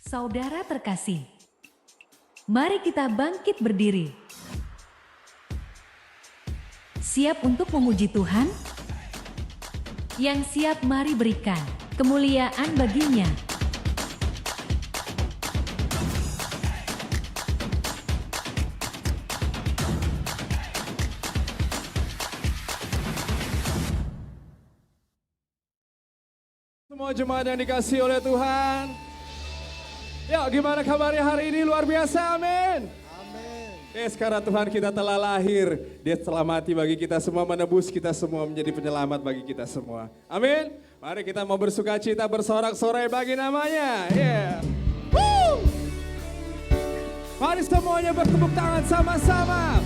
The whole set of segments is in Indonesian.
Saudara terkasih, mari kita bangkit berdiri. Siap untuk memuji Tuhan? Yang siap mari berikan kemuliaan baginya. Semua jemaat yang dikasihi oleh Tuhan. Ya, gimana kabarnya hari ini? Luar biasa, amin. Amin. Sekarang Tuhan kita telah lahir. Dia telah mati bagi kita semua, menebus kita semua menjadi penyelamat bagi kita semua. Amin. Mari kita mau bersuka cita, bersorak-sorai bagi namanya. Yeah. Woo! Mari semuanya bertepuk tangan sama-sama.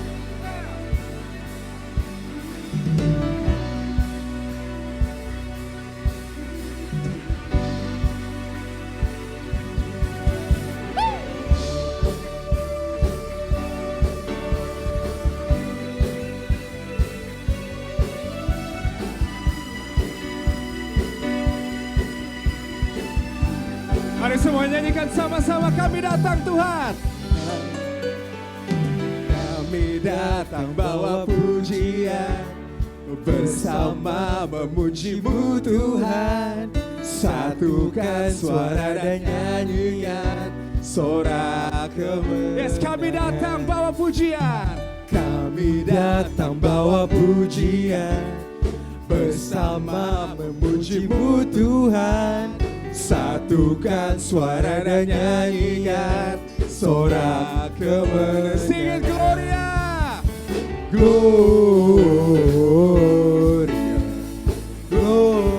Mari semua nyanyikan sama-sama, kami datang Tuhan. Kami datang bawa pujian, bersama memuji-Mu Tuhan. Satukan suara dan nyanyian, sorak kemenangan. Yes, kami datang bawa pujian. Kami datang bawa pujian, bersama memuji-Mu Tuhan. Satukan suara dan nyanyikan, sorak kemenangan. Sing it, Gloria, Gloria, Gloria.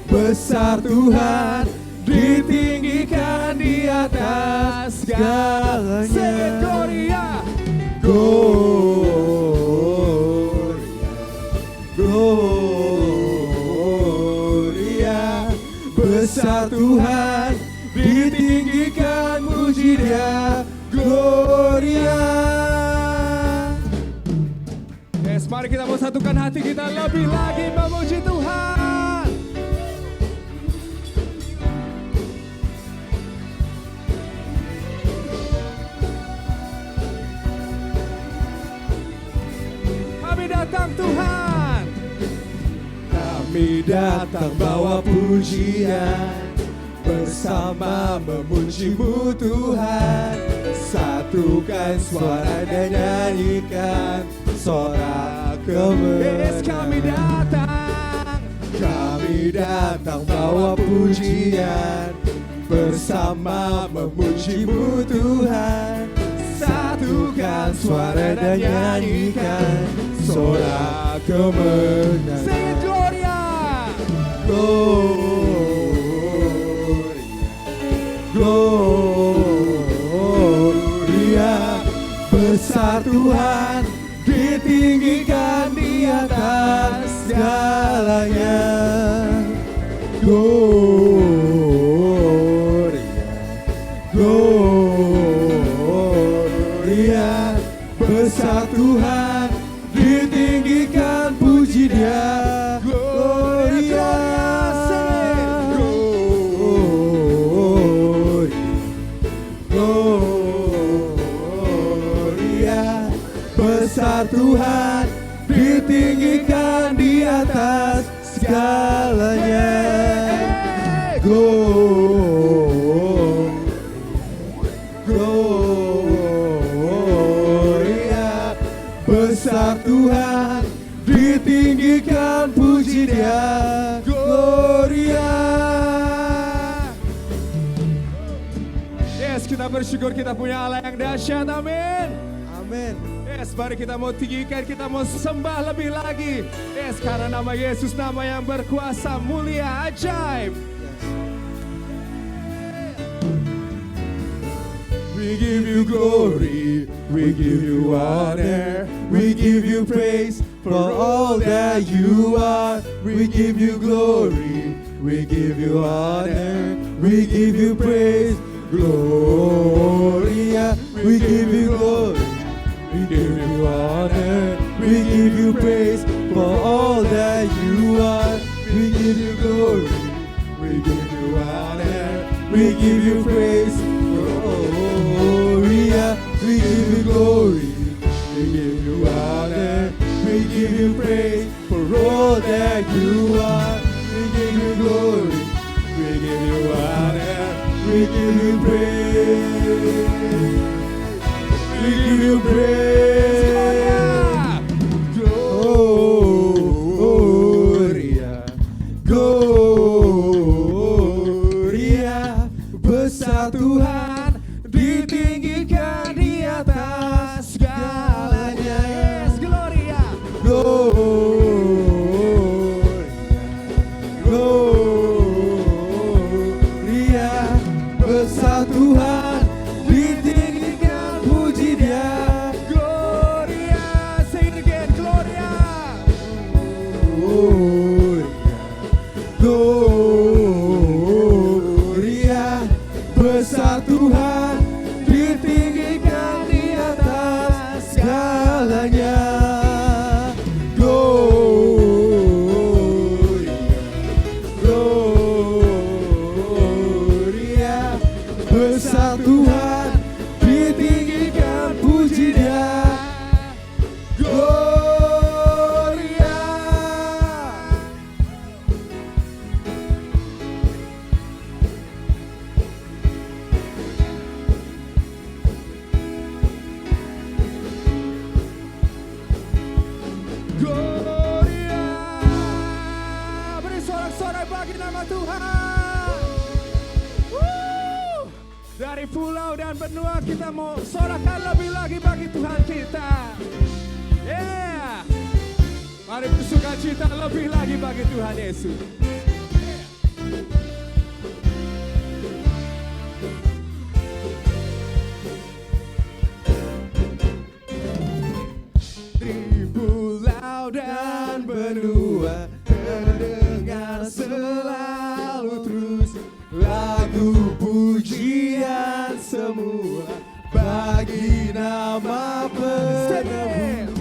Besar Tuhan, ditinggikan di atas segalanya. Sing it, Gloria, Gloria, Gloria. Besar Tuhan, ditinggikan, puji Dia, Gloria. Yes, mari kita mau satukan hati kita lebih lagi memuji Tuhan. Kami datang Tuhan. Kami datang bawa pujian, bersama memuji-Mu Tuhan. Satukan suara dan nyanyikan, sorak kemenangan. Yes, kami datang bawa pujian, bersama memuji-Mu Tuhan. Satukan suara dan nyanyikan, sorak kemenangan. Sing it, Gloria, Gloria. Besar Tuhan, ditinggikan di atas segalanya. Gloria, Gloria. Besar Tuhan, ditinggikan, puji Dia, Gloria. Gloria. Besar Tuhan, ditinggikan di atas segalanya. Gloria. Besar Tuhan, ditinggikan, puji Dia, Gloria. Yes, kita bersyukur kita punya Allah yang dahsyat, amin. Amin. Yes, mari kita mau tinggikan, kita mau sembah lebih lagi. Yes, karena nama Yesus nama yang berkuasa, mulia, ajaib. We give you glory, we give you honor, we give you praise for all that you are. We give you glory, we give you honor, we give you praise, Gloria. We give you glory, we give you honor, we give you praise for all that you are. We give you glory, we give you praise for all that you are. We give you glory, we give you honor, we give you praise. We give you praise. Gloria, Gloria, besar Tuhan, ditinggikan di atas segalanya. Yes, Gloria. Gloria, besar Tuhan, ditinggikan puji Dia. Gloria. Sing it again, Gloria. Gloria, besar Tuhan, ditinggikan di atas segalanya. Gloria, besar Tuhan, ditinggikan puji Dia. Gloria. Gloria. Beri sorak-sorai bagi nama Tuhan. Woo. Dari pulau dan benua kita mau sorakan lebih lagi bagi Tuhan kita. Yeah. Mari bersuka cita lebih lagi bagi Tuhan Yesus. Di pulau dan benua terdengar selalu terus lagu pujian semua bagi nama penebus.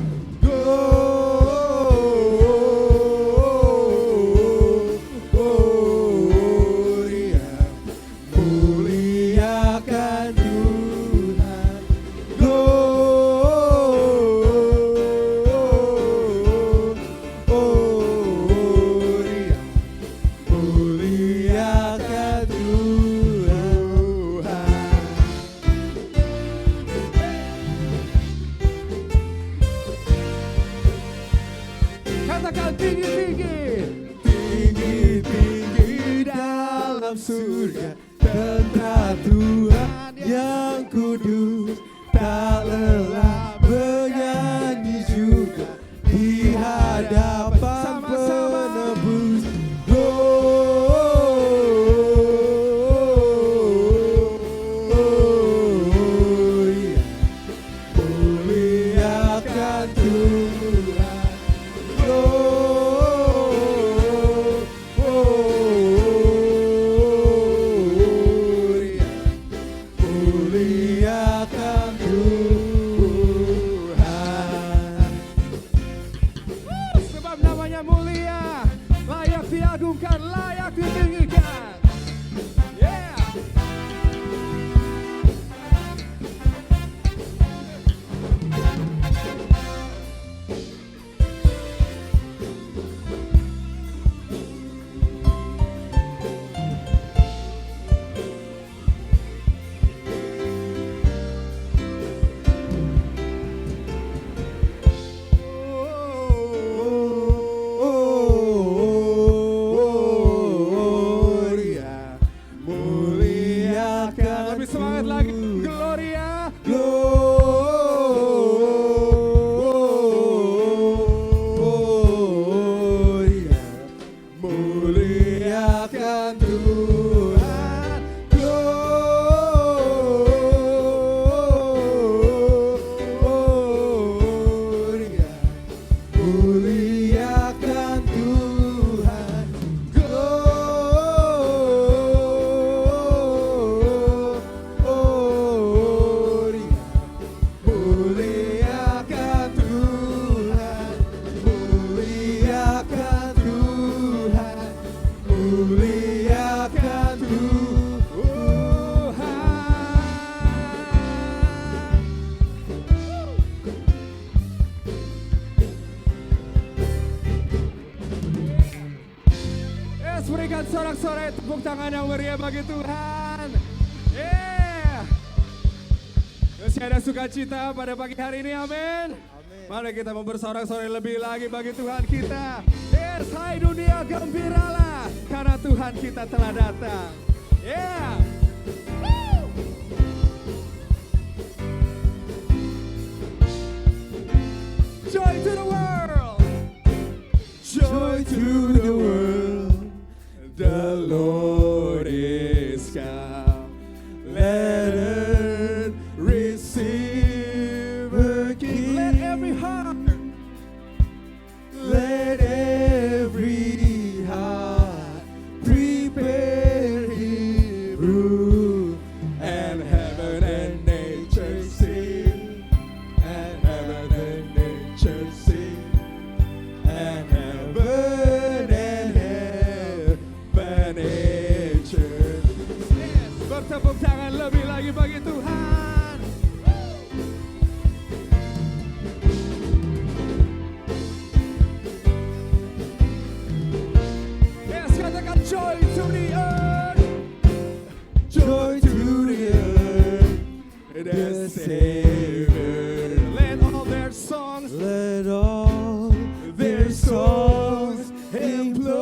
Gloria, muliakan Tuhan. Gloria, muliakan Tuhan. Katakan tinggi-tinggi. Tinggi-tinggi dalam surga, tentang Tuhan yang kudus, tak lelah bernyanyi juga di hadapan penebus. Gloria, muliakan Tuhan. Gloria, muliakan Tuhan. Sebab namanya mulia, layak diagungkan, layak ditinggikan. Yeah. Yes, berikan sorak-sorai tepuk tangan yang meriah bagi Tuhan. Yeah. Masih ada sukacita pada pagi hari ini, amin. Mari kita bersorak-sorai lebih lagi bagi Tuhan kita. Yes, hai dunia gembiralah karena Tuhan kita telah datang. Yeah. Woo. Joy to the world. Joy to the world, the Lord is come. Let earth receive a King. Let every heart, let every heart prepare His room, and heaven and nature sing, and heaven and nature sing, and heaven and nature. yes, bertepuk tangan lebih lagi bagi Tuhan. Yes, katakan joy to the earth. Joy to the earth, the Savior. Let all their songs, Let all their songs employ,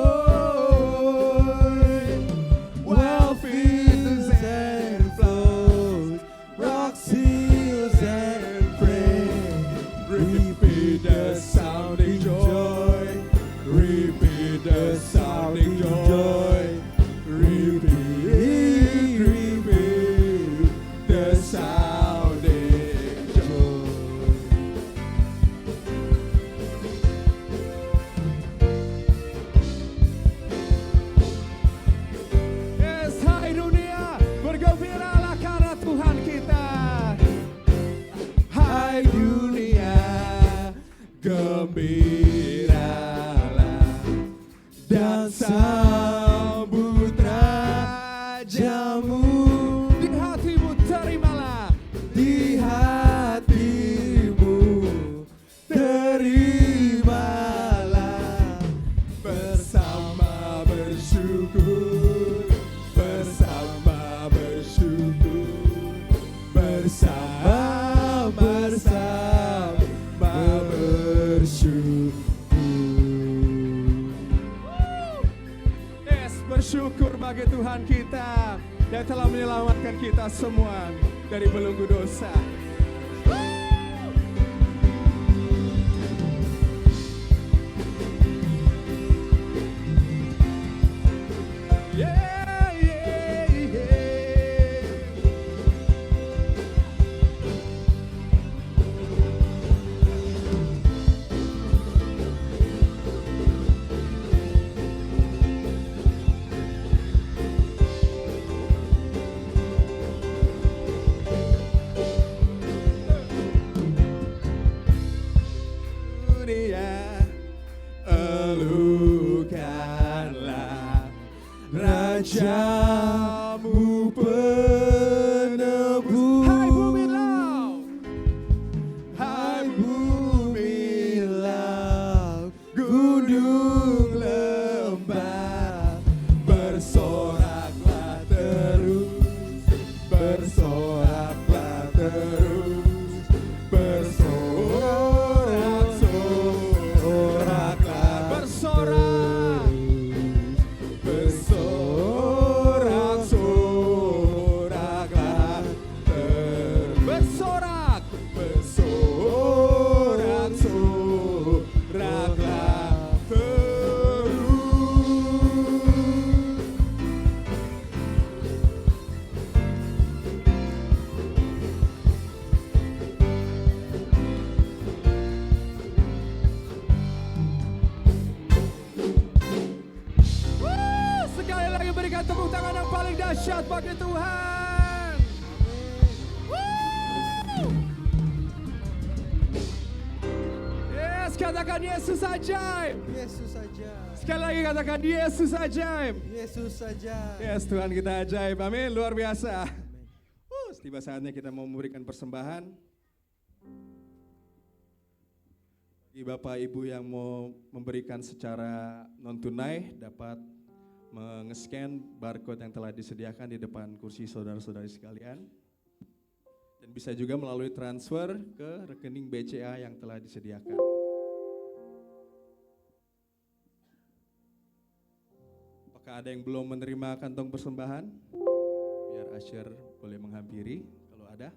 while fields and flows, rocks, hills and plains, repeat the sounding joy, repeat the sounding joy, repeat, repeat the sounding joy. yes, hai dunia, bergembiralah karena Tuhan kita. Hai dunia, gembiralah dan sambut rajamu. Di hatimu terimalah, Di hatimu terimalah, bersama bersyukur, bersama bersyukur, bersama bersyukur. yes, bersyukur bagi Tuhan kita yang telah menyelamatkan kita semua dari belenggu dosa. Yeah, yeah, yeah. Dunia, elukanlah rajamu penebus. Hai bumi laut, Hai bumi laut, gunung lembah, bersoraklah terus, bersoraklah terus, bersorak-soraklah bersorak, bersorak-soraklah terus, bersorak. bersorak-soraklah terus. Sekali lagi berikan tepuk tangan yang paling dahsyat bagi Tuhan. Woo! Yes, katakan Yesus ajaib. Yesus saja, Sekali lagi katakan Yesus ajaib. Yesus saja. Yes, Tuhan kita ajaib. Amin, luar biasa. Tiba saatnya kita mau memberikan persembahan. Bagi Bapak Ibu yang mau memberikan secara non tunai dapat mengescan barcode yang telah disediakan di depan kursi saudara-saudari sekalian. Dan bisa juga melalui transfer ke rekening BCA yang telah disediakan. Apakah ada yang belum menerima kantong persembahan? Biar Asher boleh menghampiri kalau ada.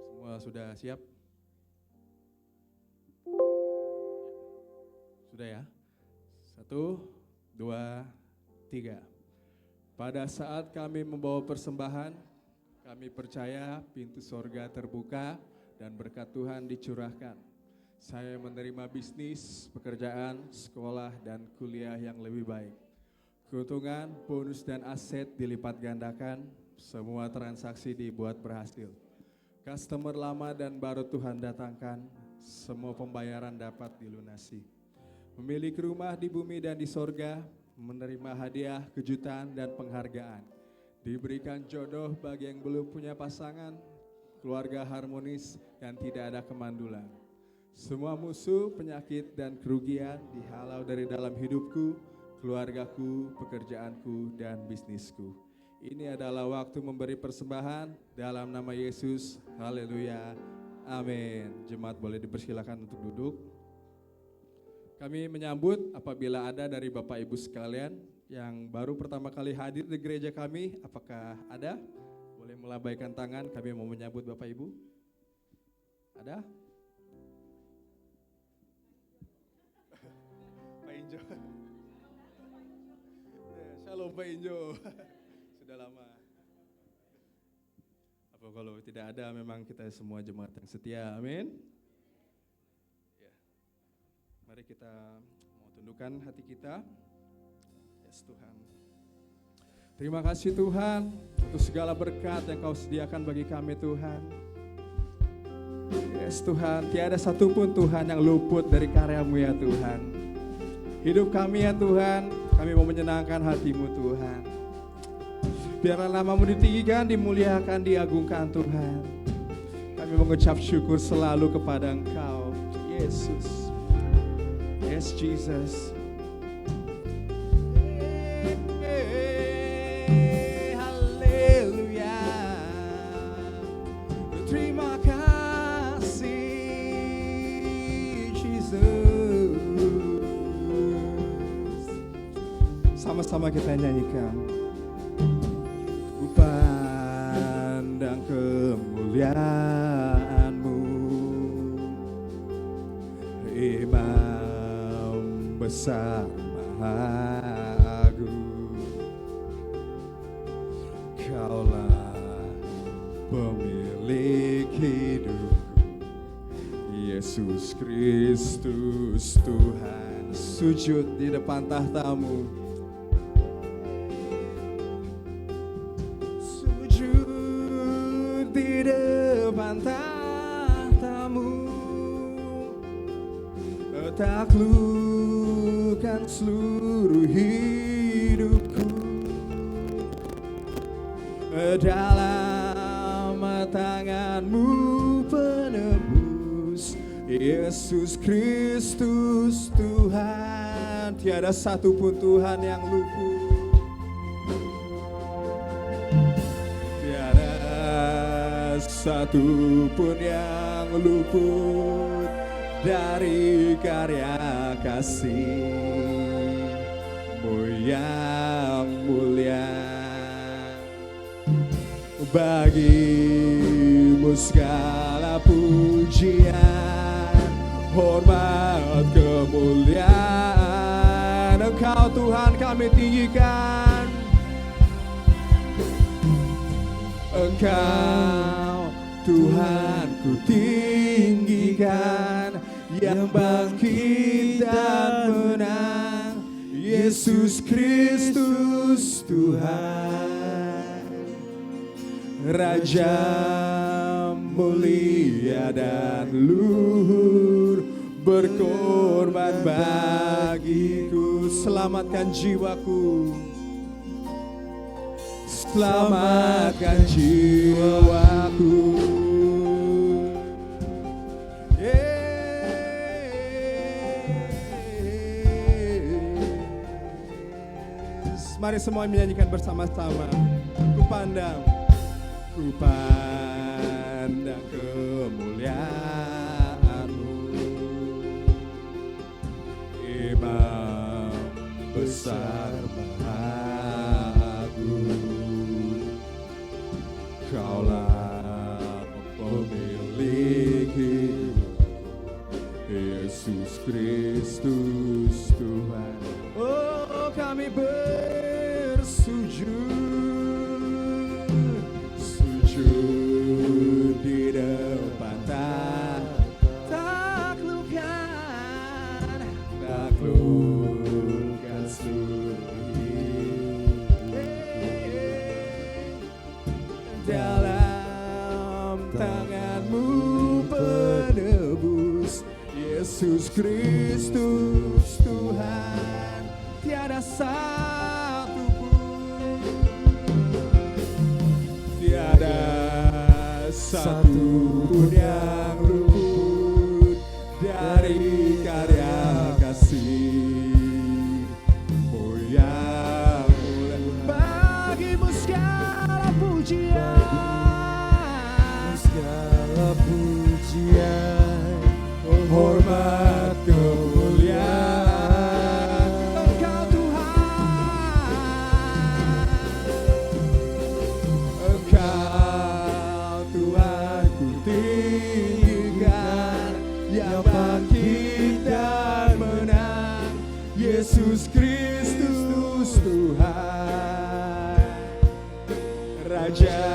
Semua sudah siap? Sudah ya? 1, 2, 3. Pada saat kami membawa persembahan, kami percaya pintu sorga terbuka dan berkat Tuhan dicurahkan. Saya menerima bisnis, pekerjaan, sekolah, dan kuliah yang lebih baik. Keuntungan, bonus, dan aset dilipat gandakan, semua transaksi dibuat berhasil. Customer lama dan baru Tuhan datangkan, semua pembayaran dapat dilunasi. Memiliki rumah di bumi dan di sorga, menerima hadiah, kejutan, dan penghargaan. Diberikan jodoh bagi yang belum punya pasangan, keluarga harmonis, dan tidak ada kemandulan. Semua musuh, penyakit, dan kerugian dihalau dari dalam hidupku, keluargaku, pekerjaanku, dan bisnisku. Ini adalah waktu memberi persembahan dalam nama Yesus. Haleluya. Amin. Jemaat boleh dipersilakan untuk duduk. Kami menyambut apabila ada dari Bapak Ibu sekalian yang baru pertama kali hadir di gereja kami. Apakah ada? Boleh melambaikan tangan, kami mau menyambut Bapak Ibu. Ada? Pak Injo. Shalom Pak Injo. Sudah lama. Apa kalau tidak ada, memang kita semua jemaat yang setia. Amin. Ya. Mari kita mau tundukkan hati kita. Yes Tuhan. Terima kasih Tuhan untuk segala berkat yang Kau sediakan bagi kami Tuhan. Yes Tuhan, tiada satupun Tuhan yang luput dari karya-Mu ya Tuhan. Hidup kami ya Tuhan, kami mau menyenangkan hati-Mu Tuhan. Biarlah nama-Mu ditinggikan, dimuliakan, diagungkan Tuhan. Kami mengucap syukur selalu kepada Engkau, Yesus. Yes Jesus. Haleluya. Terima kasih Jesus. Sama-sama kita nyanyikan. Pandang kemuliaan-Mu, Imam besar Maha Agung. Kaulah pemilik hidupku, Yesus Kristus Tuhan. Sujud di depan tahta-Mu. Tahta-Mu, taklukkan seluruh hidupku dalam tangan-Mu penebus, Yesus Kristus Tuhan. Tiada satupun Tuhan yang luput. Satupun yang luput dari karya kasih-Mu yang mulia. Bagi-Mu segala pujian, hormat, kemuliaan. Engkau Tuhan kami tinggikan. Engkau Tuhan ku tinggikan, yang bangkit dan menang, Yesus Kristus Tuhan. Raja mulia dan luhur, berkorban bagiku. Selamatkan jiwaku, selamatkan jiwaku. Mari semua menyanyikan bersama-sama. Ku pandang kemuliaan-Mu, Imam besar maha agung. Kaulah pemilik hidup, Yesus Kristus Tuhan. Oh, kami sujud di depan taklukkan seluruh dalam tangan-Mu penebus, Yesus Kristus Tuhan, tiada satu pun, tiada satu pun yang luput dari karya kasih-Mu yang mulia. Bagi-Mu segala pujian, hormat kemuliaan. Engkau Tuhan ku tinggikan, yang bangkit dan menang, Yesus Kristus Tuhan, Raja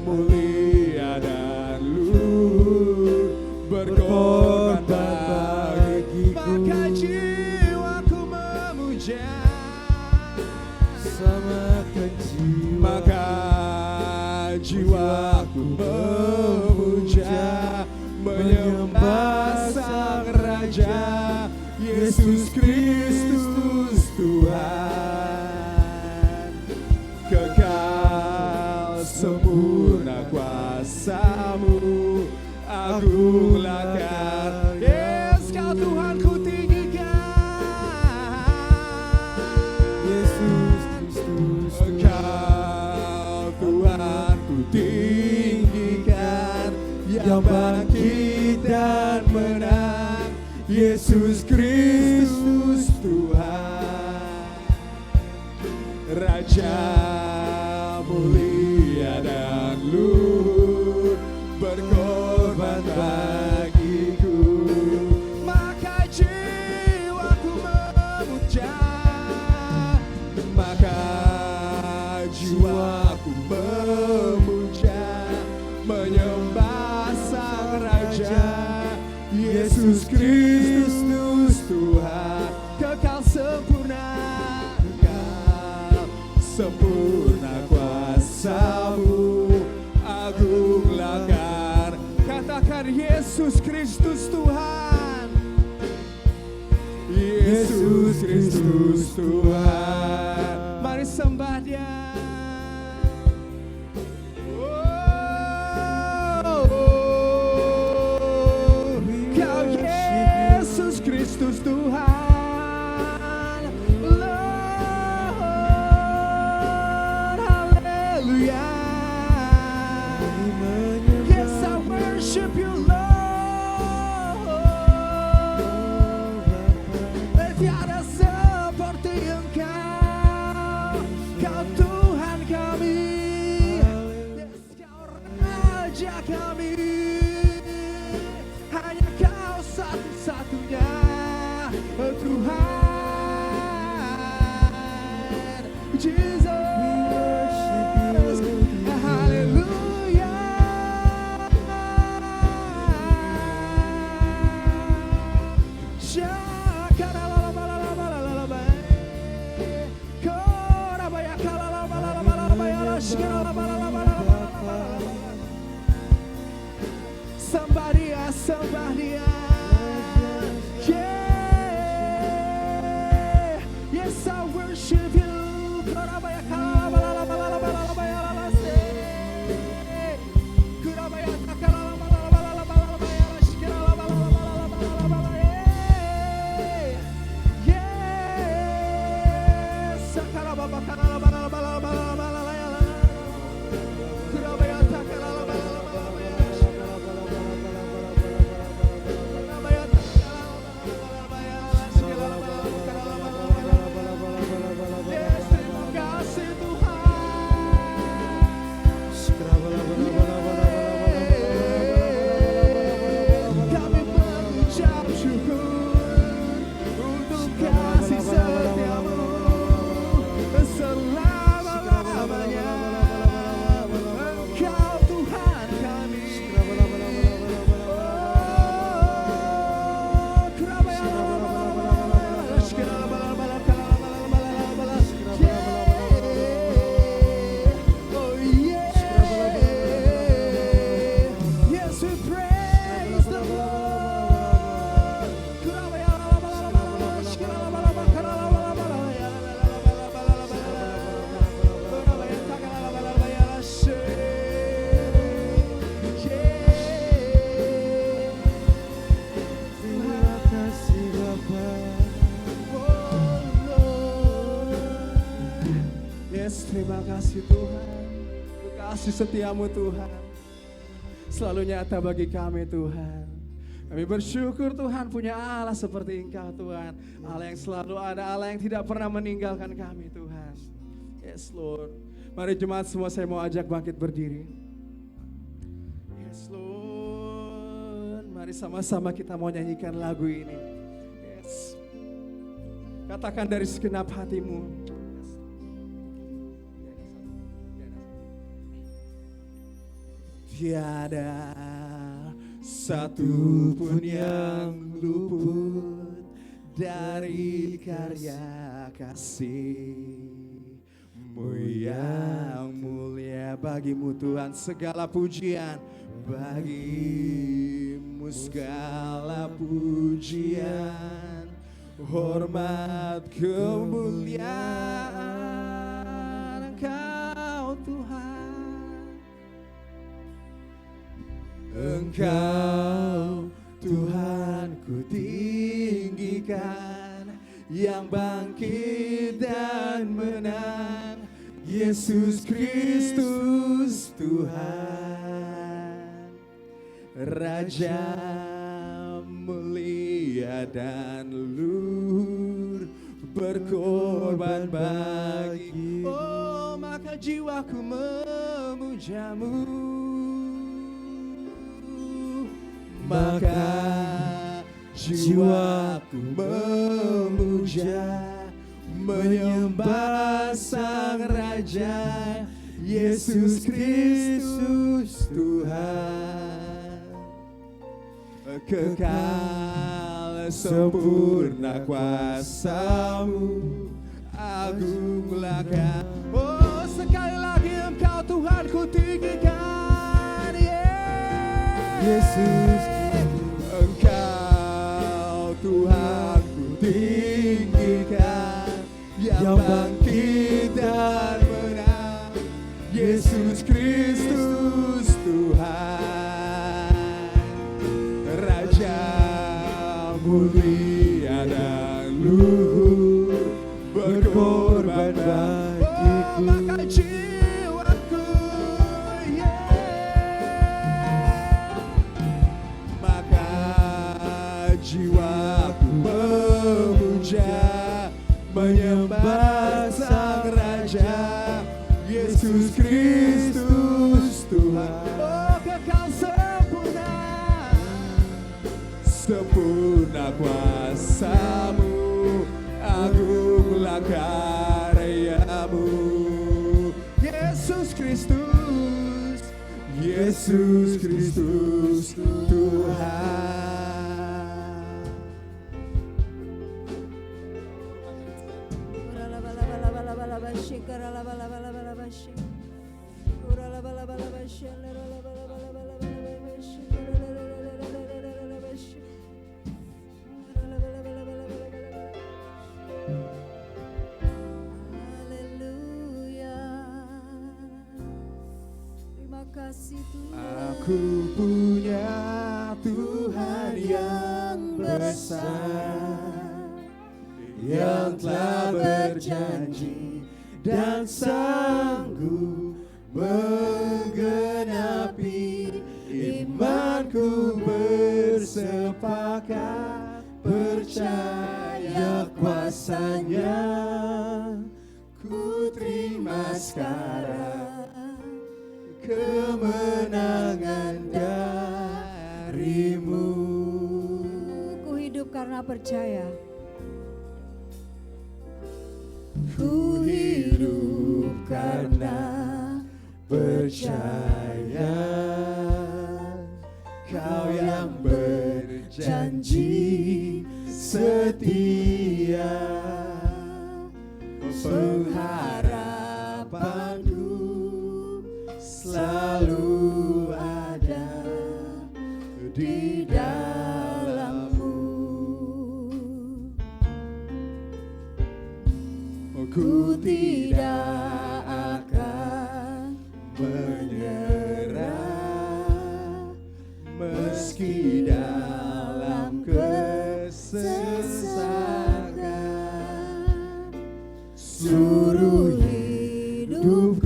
mulia dan luhur, berkorban bagiku. Maka jiwaku memuja, samakan jiwa. Maka jiwaku memuja, menyembah Sang Raja, Yesus Kristus Tuhan. Kekal sempurna kuasa-Mu, agunglah karya. Yes, Kau Tuhan ku tinggikan, Yesus Kristus Engkau Tuhan ku tinggikan, yang bangkit dan menang, Yesus Kristus Tuhan, Raja mulia dan luhur, berkorban bagiku. Maka jiwaku memuja, maka jiwaku memuja, menyembah Sang Raja, Yesus Kristus Tuhan. Kekal sempurna, kekal sempurna kuasa-Mu, agunglah karya. Katakan Yesus Kristus Tuhan, Yesus Kristus Tuhan. Mari sembah Dia. Kau Yesus Kristus Tuhan, Lord, haleluya. Yes, I worship You, Lord. Tiada seperti Engkau, Kau Tuhan kami. Yes, Kau Raja kami. Hanya Kau satu-satunya Tuhan, Jesus, haleluya. Sembah Dia, sembah Dia. Yeah. Yes, I worship You. Yes, Terima kasih Tuhan, kasih setiamu Tuhan selalu nyata bagi kami Tuhan. Kami bersyukur Tuhan punya Allah seperti Engkau Tuhan, Allah yang selalu ada, Allah yang tidak pernah meninggalkan kami Tuhan. Yes Lord. Mari jemaat semua saya mau ajak bangkit berdiri. Yes Lord. Mari sama-sama kita mau nyanyikan lagu ini. Yes. Katakan dari segenap hatimu. Tiada satu pun yang luput dari karya kasih-Mu yang mulia. Bagimu Tuhan segala pujian, bagimu segala pujian, hormat kemuliaan Engkau Tuhan. Engkau Tuhan ku tinggikan, yang bangkit dan menang, Yesus Kristus Tuhan, Raja mulia dan luhur, berkorban bagimu. Oh, maka jiwaku memujamu. Maka jiwaku memuja, menyembah Sang Raja, Yesus Kristus Tuhan. Kekal sempurna kuasa-Mu, agunglah Kau. Oh, sekali lagi Engkau Tuhan ku tinggikan, Yesus. Engkau Tuhan ku tinggikan, yang bangkit dan menang, Yesus Kristus Tuhan, Raja mulia dan luhur, berkorban bagiku. Maka jiwaku, maka jiwaku memuja, menyembah Sang Raja, Yesus Kristus Tuhan. Oh, kekal sempurna, sempurna kuasa-Mu, agunglah karya-Mu, Yesus Kristus, Yesus Kristus Tuhan. Aku punya Tuhan yang besar, yang telah berjanji dan sanggup menggenapi. Imanku bersepakat, percaya kuasa-Nya, ku terima sekarang kemenangan dari-Mu. Ku hidup karena percaya. Ku hidup karena percaya, Kau yang berjanji setia, pengharapanku selalu ada di dalam-Mu. Ku tidak akan menyerah, meski dalam kesesakan. Seluruh hidup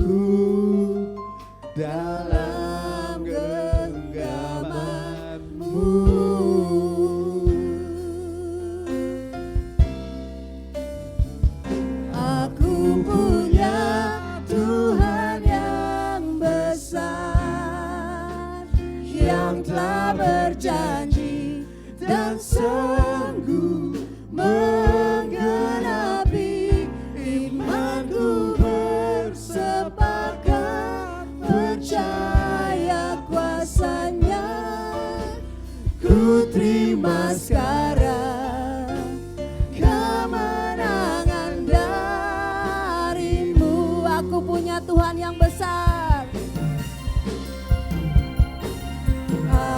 berjanji dan sanggup menggenapi. Imanku bersepakat percaya kuasanya. Ku terima sekarang kemenangan darimu. Aku punya Tuhan yang besar.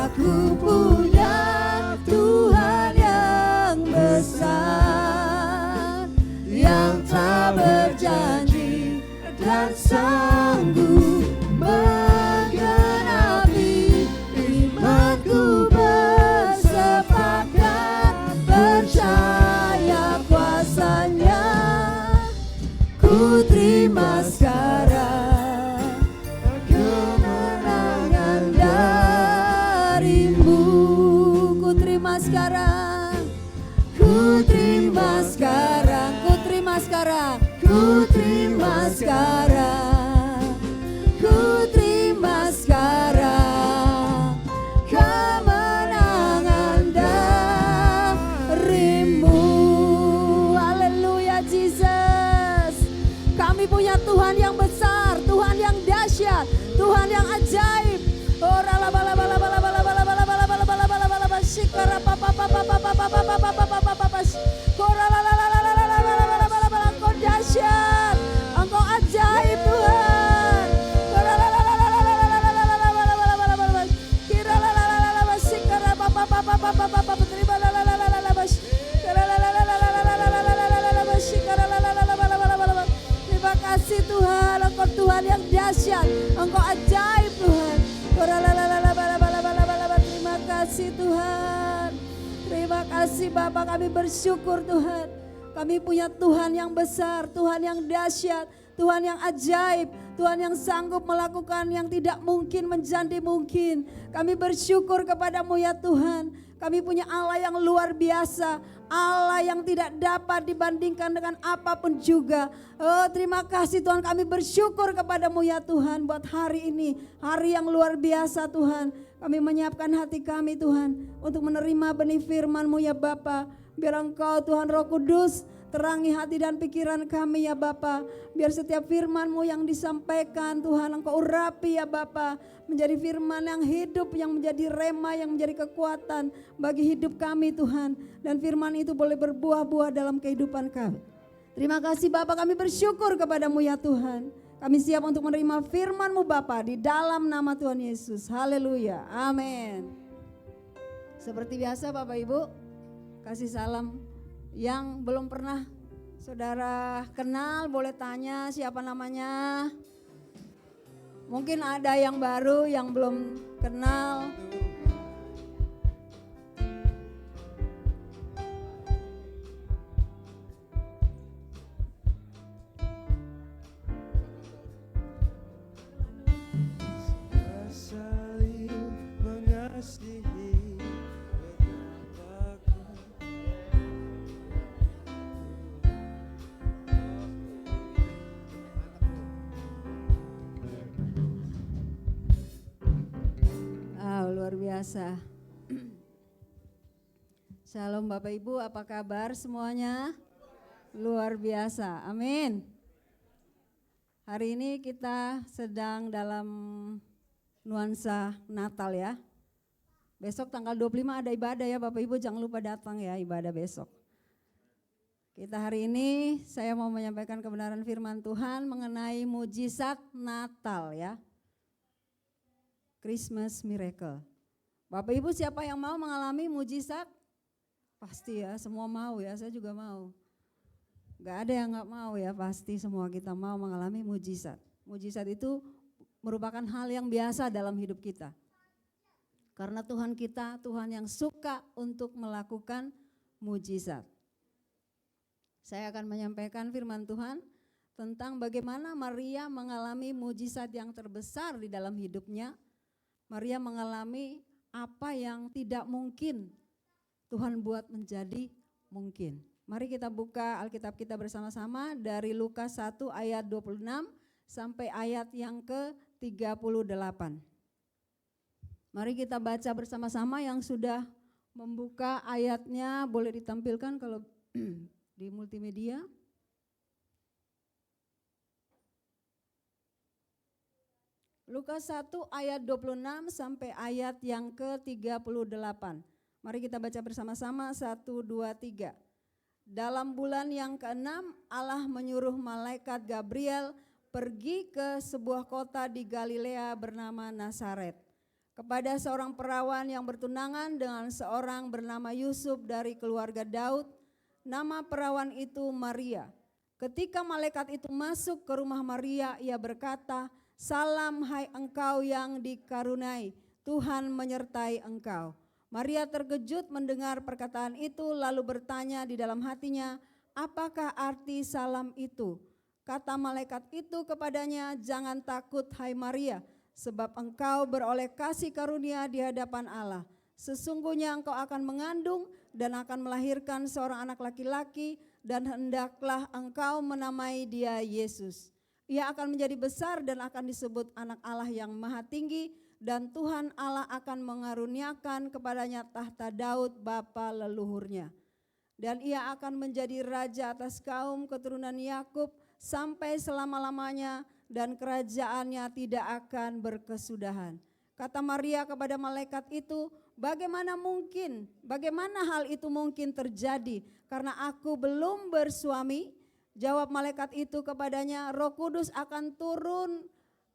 Aku punya Tuhan yang besar, yang tak berjanji dan sanggup menggenapi. Imanku bersepakat percaya kuasanya. Ku terima sekarang kemenangan darimu. Ku terima sekarang, ku terima sekarang, ku terima sekarang, ku terima sekarang, ku terima sekarang kemenangan darimu. Haleluya Jesus. Kami punya Tuhan yang besar, Tuhan yang dahsyat, Tuhan yang ajaib. Engkau dahsyat, Engkau ajaib Tuhan. Terima kasih Tuhan, Engkau Tuhan yang dahsyat, Engkau ajaib Tuhan. Terima kasih Tuhan. Terima kasih Bapa, kami bersyukur Tuhan. Kami punya Tuhan yang besar, Tuhan yang dahsyat, Tuhan yang ajaib, Tuhan yang sanggup melakukan yang tidak mungkin menjadi mungkin. Kami bersyukur kepadamu ya Tuhan. Kami punya Allah yang luar biasa, Allah yang tidak dapat dibandingkan dengan apapun juga. Oh, terima kasih Tuhan, kami bersyukur kepadamu ya Tuhan buat hari ini, hari yang luar biasa Tuhan. Kami menyiapkan hati kami Tuhan untuk menerima benih firman-Mu ya Bapa. Biar Engkau Tuhan Roh Kudus terangi hati dan pikiran kami ya Bapa. Biar setiap firman-Mu yang disampaikan Tuhan Engkau urapi ya Bapa. Menjadi firman yang hidup, yang menjadi rema, yang menjadi kekuatan bagi hidup kami Tuhan. Dan firman itu boleh berbuah-buah dalam kehidupan kami. Terima kasih Bapa, kami bersyukur kepadamu ya Tuhan. Kami siap untuk menerima firman-Mu Bapa di dalam nama Tuhan Yesus. Haleluya. Amin. Seperti biasa Bapak Ibu, kasih salam. Yang belum pernah saudara kenal boleh tanya siapa namanya. Mungkin ada yang baru yang belum kenal. Saling mengasihi betapa luar biasa. Shalom Bapak Ibu, apa kabar semuanya? Luar biasa, amin. Hari ini kita sedang dalam nuansa Natal ya. Besok tanggal 25 ada ibadah ya Bapak Ibu, jangan lupa datang ya ibadah besok. Kita hari ini saya mau menyampaikan kebenaran firman Tuhan mengenai mujizat Natal ya. Christmas miracle. Bapak Ibu siapa yang mau mengalami mujizat? Pasti ya, semua mau ya, saya juga mau. Gak ada yang gak mau ya, pasti semua kita mau mengalami mujizat. Mujizat itu merupakan hal yang biasa dalam hidup kita. Karena Tuhan kita, Tuhan yang suka untuk melakukan mujizat. Saya akan menyampaikan firman Tuhan tentang bagaimana Maria mengalami mujizat yang terbesar di dalam hidupnya. Maria mengalami apa yang tidak mungkin Tuhan buat menjadi mungkin. Mari kita buka Alkitab kita bersama-sama dari Lukas 1 ayat 26 sampai ayat yang ke-38. Mari kita baca bersama-sama. Yang sudah membuka ayatnya boleh ditampilkan kalau di multimedia. Lukas 1 ayat 26 sampai ayat yang ke-38. Mari kita baca bersama-sama 1, 2, 3. Dalam bulan yang ke-6 Allah menyuruh malaikat Gabriel pergi ke sebuah kota di Galilea bernama Nazaret, kepada seorang perawan yang bertunangan dengan seorang bernama Yusuf dari keluarga Daud. Nama perawan itu Maria. Ketika malaikat itu masuk ke rumah Maria, ia berkata, "Salam hai engkau yang dikaruniai, Tuhan menyertai engkau." Maria terkejut mendengar perkataan itu lalu bertanya di dalam hatinya, "Apakah arti salam itu?" Kata malaikat itu kepadanya, "Jangan takut hai Maria, sebab engkau beroleh kasih karunia di hadapan Allah. Sesungguhnya engkau akan mengandung dan akan melahirkan seorang anak laki-laki, dan hendaklah engkau menamai dia Yesus. Ia akan menjadi besar dan akan disebut anak Allah yang maha tinggi, dan Tuhan Allah akan mengaruniakan kepadanya tahta Daud bapa leluhurnya. Dan ia akan menjadi raja atas kaum keturunan Yakub sampai selama-lamanya, dan kerajaannya tidak akan berkesudahan." Kata Maria kepada malaikat itu, bagaimana hal itu mungkin terjadi karena aku belum bersuami?" Jawab malaikat itu kepadanya, "Roh Kudus akan turun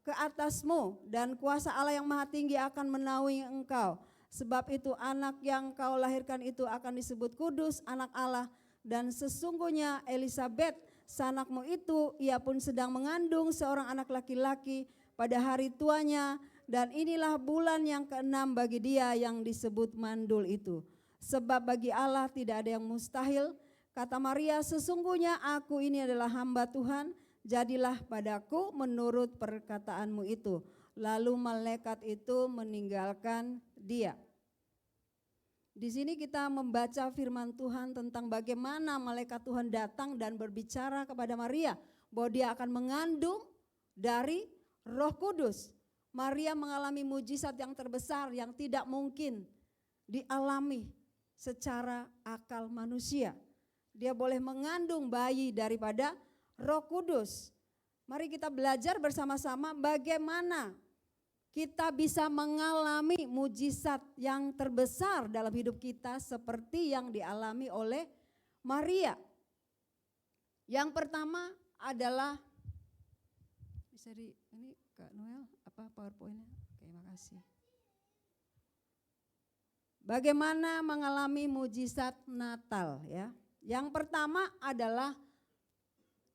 ke atasmu dan kuasa Allah yang maha tinggi akan menaungi engkau. Sebab itu anak yang kau lahirkan itu akan disebut kudus, anak Allah. Dan sesungguhnya Elisabet, sanakmu itu, ia pun sedang mengandung seorang anak laki-laki pada hari tuanya. Dan inilah bulan yang ke-6 bagi dia yang disebut mandul itu. Sebab bagi Allah tidak ada yang mustahil." Kata Maria, "Sesungguhnya aku ini adalah hamba Tuhan, jadilah padaku menurut perkataanmu itu." Lalu malaikat itu meninggalkan dia. Di sini kita membaca firman Tuhan tentang bagaimana malaikat Tuhan datang dan berbicara kepada Maria bahwa dia akan mengandung dari Roh Kudus. Maria mengalami mujizat yang terbesar yang tidak mungkin dialami secara akal manusia. Dia boleh mengandung bayi daripada Roh Kudus. Mari kita belajar bersama-sama bagaimana kita bisa mengalami mujizat yang terbesar dalam hidup kita seperti yang dialami oleh Maria. Yang pertama adalah, ini Kak Noel, apa PowerPoint-nya? Oke, makasih. Bagaimana mengalami mujizat Natal ya? Yang pertama adalah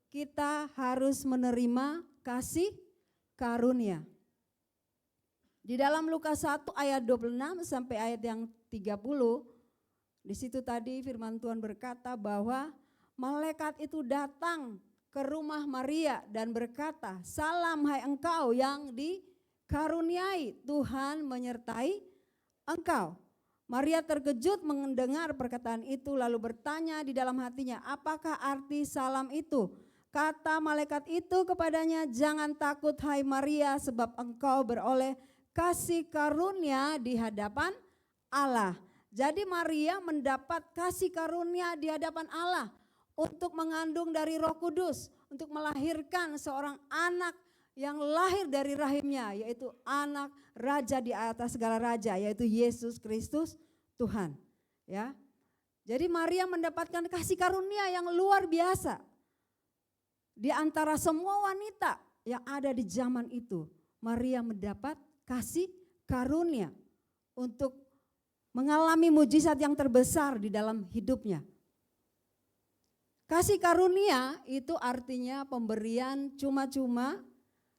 kita harus menerima kasih karunia. Di dalam Lukas 1 ayat 26 sampai ayat yang 30, di situ tadi firman Tuhan berkata bahwa malaikat itu datang ke rumah Maria dan berkata, "Salam hai engkau yang dikaruniai, Tuhan menyertai engkau." Maria terkejut mendengar perkataan itu lalu bertanya di dalam hatinya, "Apakah arti salam itu?" Kata malaikat itu kepadanya, "Jangan takut hai Maria, sebab engkau beroleh kasih karunia di hadapan Allah." Jadi Maria mendapat kasih karunia di hadapan Allah untuk mengandung dari Roh Kudus, untuk melahirkan seorang anak yang lahir dari rahimnya, yaitu anak raja di atas segala raja, yaitu Yesus Kristus Tuhan. Ya, jadi Maria mendapatkan kasih karunia yang luar biasa. Di antara semua wanita yang ada di zaman itu, Maria mendapat kasih karunia untuk mengalami mujizat yang terbesar di dalam hidupnya. Kasih karunia itu artinya pemberian cuma-cuma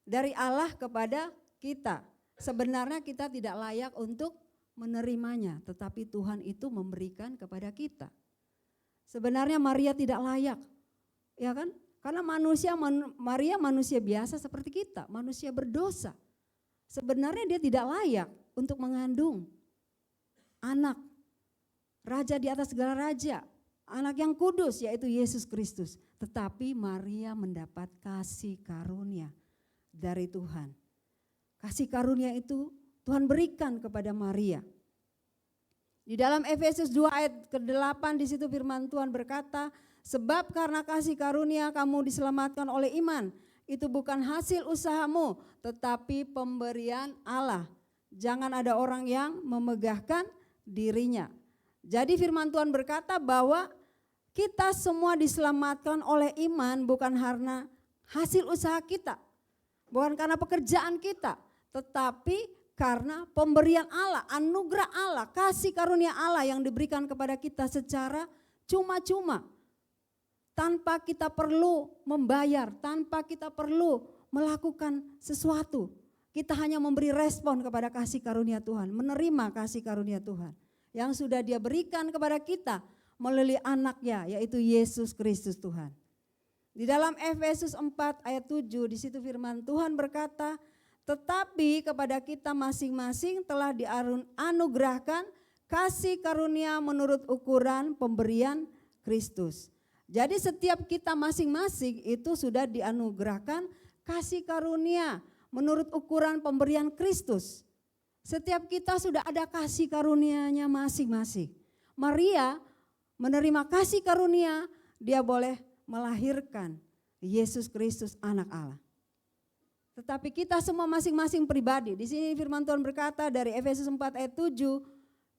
dari Allah kepada kita. Sebenarnya kita tidak layak untuk menerimanya, tetapi Tuhan itu memberikan kepada kita. Sebenarnya Maria tidak layak, ya kan? Karena Maria manusia biasa seperti kita, manusia berdosa. Sebenarnya dia tidak layak untuk mengandung anak raja di atas segala raja, anak yang kudus yaitu Yesus Kristus. Tetapi Maria mendapat kasih karunia dari Tuhan. Kasih karunia itu Tuhan berikan kepada Maria. Di dalam Efesus 2 ayat ke-8 di situ firman Tuhan berkata, sebab karena kasih karunia kamu diselamatkan oleh iman. Itu bukan hasil usahamu, tetapi pemberian Allah. Jangan ada orang yang memegahkan dirinya. Jadi firman Tuhan berkata bahwa kita semua diselamatkan oleh iman bukan karena hasil usaha kita. Bukan karena pekerjaan kita, tetapi karena pemberian Allah, anugerah Allah, kasih karunia Allah yang diberikan kepada kita secara cuma-cuma. Tanpa kita perlu membayar, tanpa kita perlu melakukan sesuatu. Kita hanya memberi respon kepada kasih karunia Tuhan, menerima kasih karunia Tuhan. Yang sudah Dia berikan kepada kita melalui anaknya, yaitu Yesus Kristus Tuhan. Di dalam Efesus 4 ayat 7 di situ firman Tuhan berkata, tetapi kepada kita masing-masing telah dianugerahkan kasih karunia menurut ukuran pemberian Kristus. Jadi setiap kita masing-masing itu sudah dianugerahkan kasih karunia menurut ukuran pemberian Kristus. Setiap kita sudah ada kasih karunia-Nya masing-masing. Maria menerima kasih karunia, dia boleh melahirkan Yesus Kristus anak Allah. Tetapi kita semua masing-masing pribadi, di sini firman Tuhan berkata dari Efesus 4 ayat 7,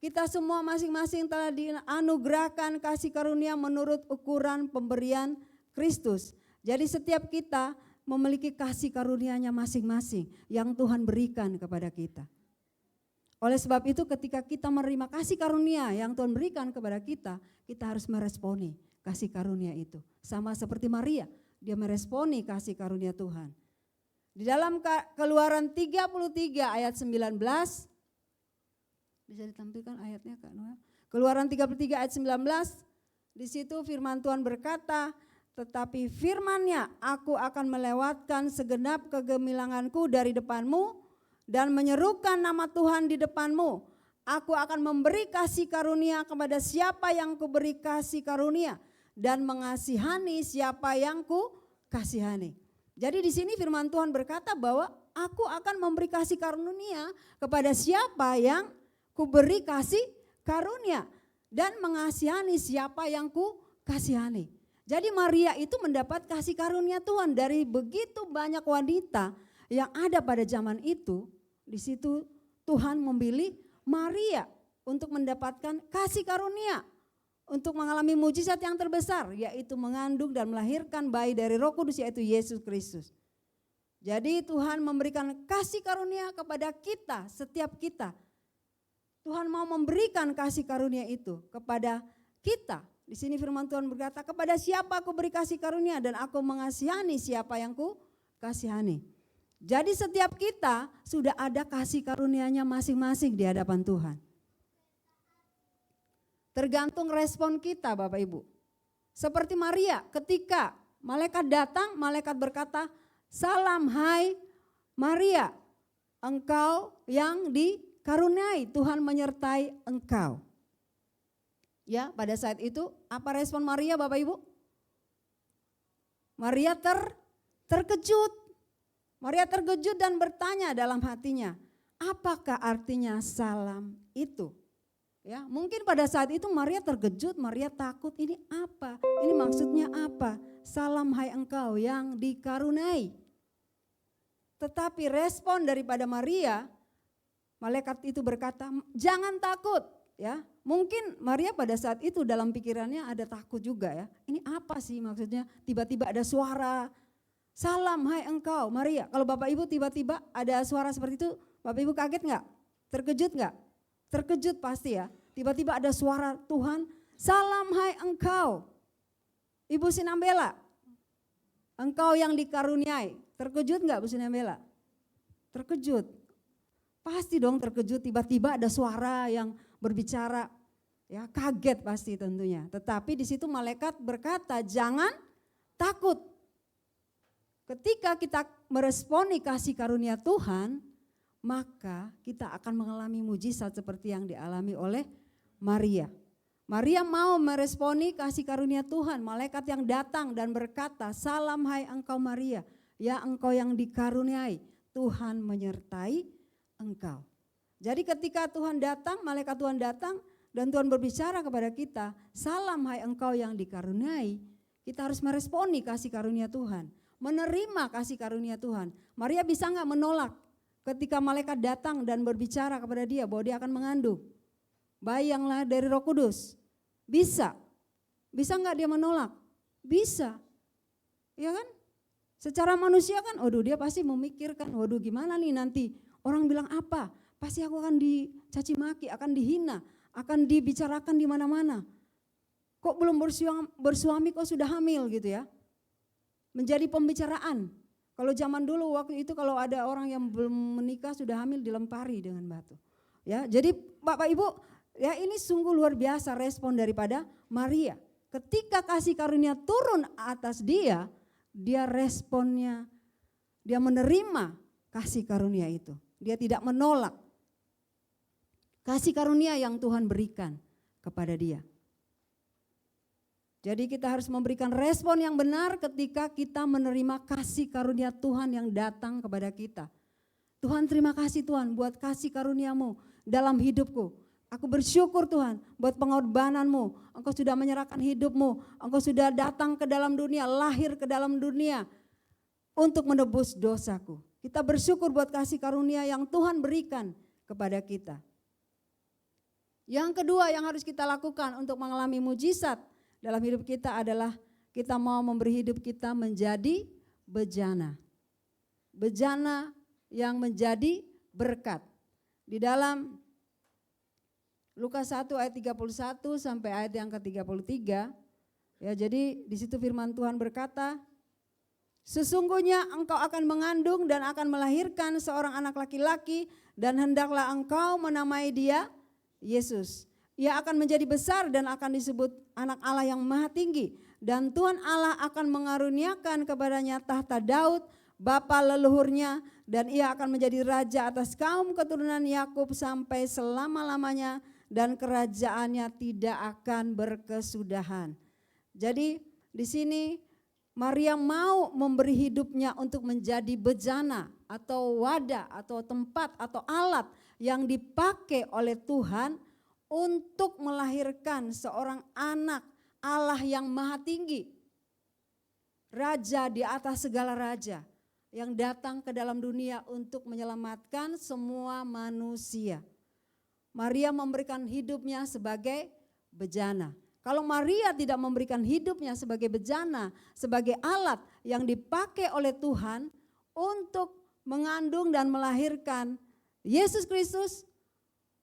kita semua masing-masing telah dianugerahkan kasih karunia menurut ukuran pemberian Kristus. Jadi setiap kita memiliki kasih karunia-Nya masing-masing yang Tuhan berikan kepada kita. Oleh sebab itu ketika kita menerima kasih karunia yang Tuhan berikan kepada kita harus meresponi kasih karunia itu. Sama seperti Maria, dia meresponi kasih karunia Tuhan. Di dalam Keluaran 33 ayat 19, bisa ditampilkan ayatnya Kak Noel? Keluaran 33 ayat 19, di situ firman Tuhan berkata, tetapi firman-Nya, aku akan melewatkan segenap kegemilanganku dari depanmu dan menyerukan nama Tuhan di depanmu. Aku akan memberi kasih karunia kepada siapa yang kuberi kasih karunia dan mengasihani siapa yang ku kasihani. Jadi di sini firman Tuhan berkata bahwa aku akan memberi kasih karunia kepada siapa yang kuberi kasih karunia dan mengasihani siapa yang ku kasihani. Jadi Maria itu mendapat kasih karunia Tuhan dari begitu banyak wanita yang ada pada zaman itu. Di situ Tuhan memilih Maria untuk mendapatkan kasih karunia, untuk mengalami mujizat yang terbesar, yaitu mengandung dan melahirkan bayi dari Roh Kudus, yaitu Yesus Kristus. Jadi Tuhan memberikan kasih karunia kepada kita, setiap kita. Tuhan mau memberikan kasih karunia itu kepada kita. Di sini firman Tuhan berkata, kepada siapa aku beri kasih karunia dan aku mengasihani siapa yang ku kasihani. Jadi setiap kita sudah ada kasih karunia-Nya masing-masing di hadapan Tuhan. Tergantung respon kita Bapak Ibu. Seperti Maria ketika malaikat datang, malaikat berkata, salam hai Maria, engkau yang dikaruniai, Tuhan menyertai engkau. Ya, pada saat itu apa respon Maria Bapak Ibu? Maria terkejut. Maria terkejut dan bertanya dalam hatinya, apakah artinya salam itu? Ya, mungkin pada saat itu Maria terkejut, Maria takut, ini apa? Ini maksudnya apa? Salam hai engkau yang dikaruniai. Tetapi respon daripada Maria, malaikat itu berkata, jangan takut, ya. Mungkin Maria pada saat itu dalam pikirannya ada takut juga ya. Ini apa sih maksudnya? Tiba-tiba ada suara, salam hai engkau Maria. Kalau Bapak Ibu tiba-tiba ada suara seperti itu, Bapak Ibu kaget enggak? Terkejut enggak? Terkejut pasti ya. Tiba-tiba ada suara Tuhan, salam hai engkau Ibu Sinambela, engkau yang dikaruniai. Terkejut enggak Bu Sinambela? Terkejut. Pasti dong terkejut, tiba-tiba ada suara yang berbicara. Ya, kaget pasti tentunya. Tetapi di situ malaikat berkata, jangan takut. Ketika kita meresponi kasih karunia Tuhan, maka kita akan mengalami mujizat seperti yang dialami oleh Maria. Maria mau meresponi kasih karunia Tuhan, malaikat yang datang dan berkata, salam hai engkau Maria, ya engkau yang dikaruniai, Tuhan menyertai engkau. Jadi ketika Tuhan datang, malaikat Tuhan datang dan Tuhan berbicara kepada kita, salam hai engkau yang dikaruniai. Kita harus meresponi kasih karunia Tuhan, menerima kasih karunia Tuhan. Maria bisa nggak menolak ketika malaikat datang dan berbicara kepada dia bahwa dia akan mengandung bayi yang lahir dari Roh Kudus? Bisa. Bisa nggak dia menolak? Bisa. Ya kan? Secara manusia kan, waduh dia pasti memikirkan, waduh gimana nih nanti orang bilang apa? Pasti aku akan dicaci maki, akan dihina, akan dibicarakan di mana-mana. Kok belum bersuami kok sudah hamil gitu ya? Menjadi pembicaraan. Kalau zaman dulu waktu itu kalau ada orang yang belum menikah sudah hamil dilempari dengan batu. Ya, jadi Bapak Ibu, ya ini sungguh luar biasa respon daripada Maria. Ketika kasih karunia turun atas dia responnya, dia menerima kasih karunia itu. Dia tidak menolak kasih karunia yang Tuhan berikan kepada dia. Jadi kita harus memberikan respon yang benar ketika kita menerima kasih karunia Tuhan yang datang kepada kita. Tuhan, terima kasih Tuhan buat kasih karuniamu dalam hidupku. Aku bersyukur Tuhan buat pengorbananmu. Engkau sudah menyerahkan hidupmu. Engkau sudah datang ke dalam dunia, lahir ke dalam dunia untuk menebus dosaku. Kita bersyukur buat kasih karunia yang Tuhan berikan kepada kita. Yang kedua yang harus kita lakukan untuk mengalami mujizat dalam hidup kita adalah kita mau memberi hidup kita menjadi bejana. Bejana yang menjadi berkat. Di dalam Lukas 1 ayat 31 sampai ayat yang ke-33, ya jadi di situ firman Tuhan berkata, sesungguhnya engkau akan mengandung dan akan melahirkan seorang anak laki-laki dan hendaklah engkau menamai dia Yesus. Ia akan menjadi besar dan akan disebut anak Allah yang maha tinggi. Dan Tuhan Allah akan mengaruniakan kepadanya tahta Daud, bapa leluhurnya, dan ia akan menjadi raja atas kaum keturunan Yakub sampai selama-lamanya, dan kerajaannya tidak akan berkesudahan. Jadi di sini Maria mau memberi hidupnya untuk menjadi bejana atau wadah atau tempat atau alat yang dipakai oleh Tuhan untuk melahirkan seorang anak Allah yang maha tinggi. Raja di atas segala raja yang datang ke dalam dunia untuk menyelamatkan semua manusia. Maria memberikan hidupnya sebagai bejana. Kalau Maria tidak memberikan hidupnya sebagai bejana, sebagai alat yang dipakai oleh Tuhan untuk mengandung dan melahirkan Yesus Kristus,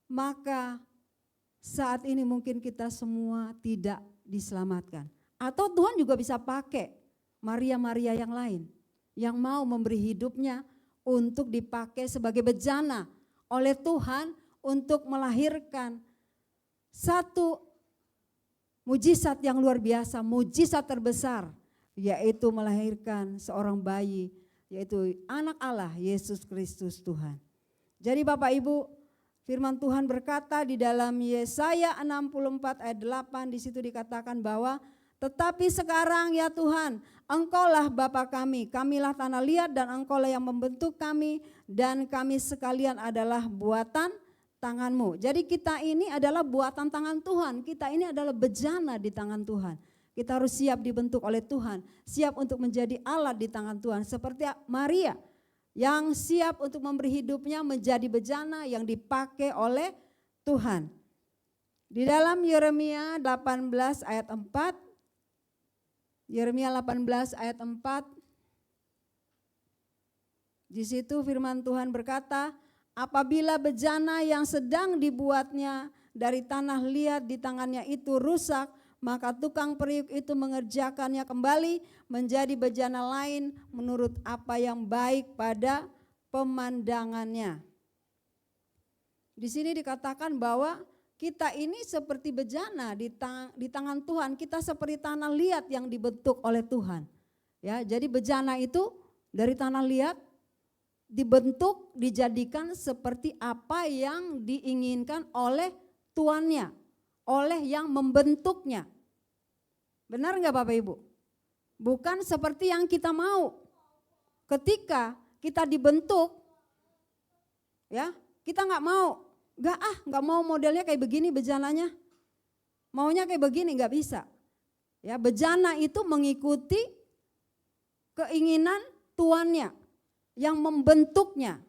maka saat ini mungkin kita semua tidak diselamatkan. Atau Tuhan juga bisa pakai Maria-Maria yang lain yang mau memberi hidupnya untuk dipakai sebagai bejana oleh Tuhan untuk melahirkan satu mujizat yang luar biasa, mujizat terbesar, yaitu melahirkan seorang bayi, yaitu anak Allah, Yesus Kristus Tuhan. Jadi Bapak Ibu, firman Tuhan berkata di dalam Yesaya 64 ayat 8, di situ dikatakan bahwa tetapi sekarang ya Tuhan, Engkaulah Bapa kami, kamilah tanah liat dan Engkaulah yang membentuk kami dan kami sekalian adalah buatan tangan-Mu. Jadi kita ini adalah buatan tangan Tuhan, kita ini adalah bejana di tangan Tuhan. Kita harus siap dibentuk oleh Tuhan, siap untuk menjadi alat di tangan Tuhan. Seperti Maria yang siap untuk memberi hidupnya menjadi bejana yang dipakai oleh Tuhan. Di dalam Yeremia 18 ayat 4, Yeremia 18 ayat 4, di situ firman Tuhan berkata, apabila bejana yang sedang dibuatnya dari tanah liat di tangannya itu rusak, maka tukang periuk itu mengerjakannya kembali menjadi bejana lain menurut apa yang baik pada pemandangannya. Di sini dikatakan bahwa kita ini seperti bejana di tangan Tuhan, kita seperti tanah liat yang dibentuk oleh Tuhan. Ya, jadi bejana itu dari tanah liat dibentuk, dijadikan seperti apa yang diinginkan oleh tuannya, oleh yang membentuknya. Benar enggak Bapak Ibu? Bukan seperti yang kita mau. Ketika kita dibentuk, ya kita enggak mau. nggak mau modelnya kayak begini bejananya. Maunya kayak begini, nggak bisa. Ya, bejana itu mengikuti keinginan tuannya yang membentuknya.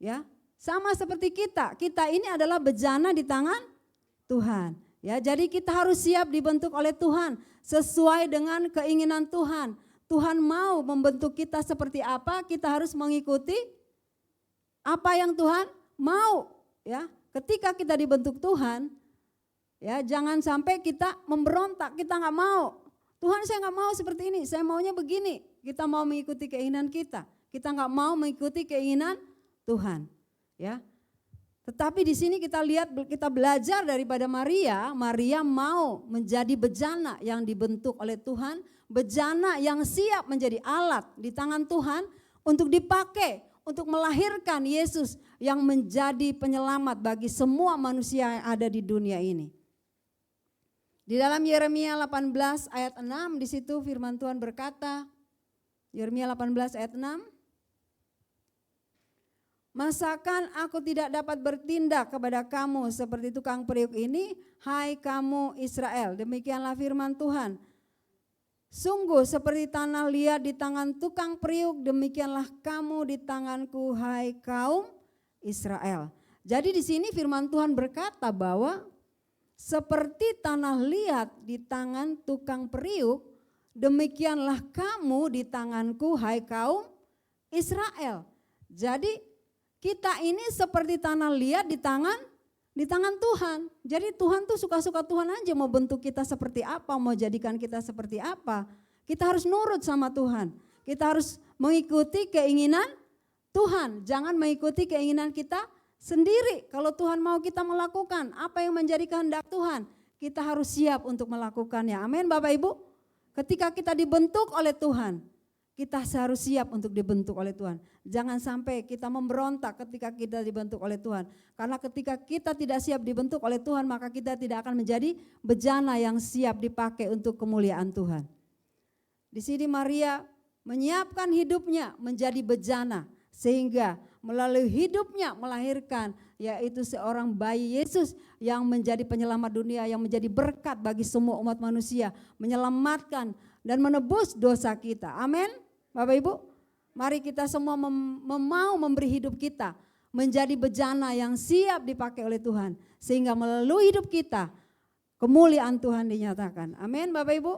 Ya, sama seperti kita. Kita ini adalah bejana di tangan Tuhan. Ya, jadi kita harus siap dibentuk oleh Tuhan sesuai dengan keinginan Tuhan. Tuhan mau membentuk kita seperti apa, kita harus mengikuti apa yang Tuhan mau. Ya, ketika kita dibentuk Tuhan, ya jangan sampai kita memberontak, kita nggak mau. Tuhan, saya nggak mau seperti ini, saya maunya begini. Kita mau mengikuti keinginan kita nggak mau mengikuti keinginan Tuhan. Ya. Tetapi di sini kita lihat, kita belajar daripada Maria. Maria mau menjadi bejana yang dibentuk oleh Tuhan, bejana yang siap menjadi alat di tangan Tuhan untuk dipakai untuk melahirkan Yesus yang menjadi penyelamat bagi semua manusia yang ada di dunia ini. Di dalam Yeremia 18 ayat 6 di situ firman Tuhan berkata, Yeremia 18 ayat 6, masakan aku tidak dapat bertindak kepada kamu seperti tukang periuk ini, hai kamu Israel. Demikianlah firman Tuhan. Sungguh seperti tanah liat di tangan tukang periuk, demikianlah kamu di tanganku, hai kaum Israel. Jadi di sini firman Tuhan berkata bahwa seperti tanah liat di tangan tukang periuk, demikianlah kamu di tanganku, hai kaum Israel. Jadi kita ini seperti tanah liat di tangan Tuhan. Jadi Tuhan tuh suka-suka Tuhan aja mau bentuk kita seperti apa, mau jadikan kita seperti apa. Kita harus nurut sama Tuhan. Kita harus mengikuti keinginan Tuhan. Jangan mengikuti keinginan kita sendiri. Kalau Tuhan mau kita melakukan apa yang menjadi kehendak Tuhan, kita harus siap untuk melakukannya. Amin Bapak Ibu. Ketika kita dibentuk oleh Tuhan, kita harus siap untuk dibentuk oleh Tuhan. Jangan sampai kita memberontak ketika kita dibentuk oleh Tuhan. Karena ketika kita tidak siap dibentuk oleh Tuhan, maka kita tidak akan menjadi bejana yang siap dipakai untuk kemuliaan Tuhan. Di sini Maria menyiapkan hidupnya menjadi bejana. Sehingga melalui hidupnya melahirkan yaitu seorang bayi Yesus yang menjadi penyelamat dunia, yang menjadi berkat bagi semua umat manusia. Menyelamatkan dan menebus dosa kita. Amin. Bapak Ibu, mari kita semua mau memberi hidup kita menjadi bejana yang siap dipakai oleh Tuhan. Sehingga melalui hidup kita kemuliaan Tuhan dinyatakan. Amin Bapak Ibu.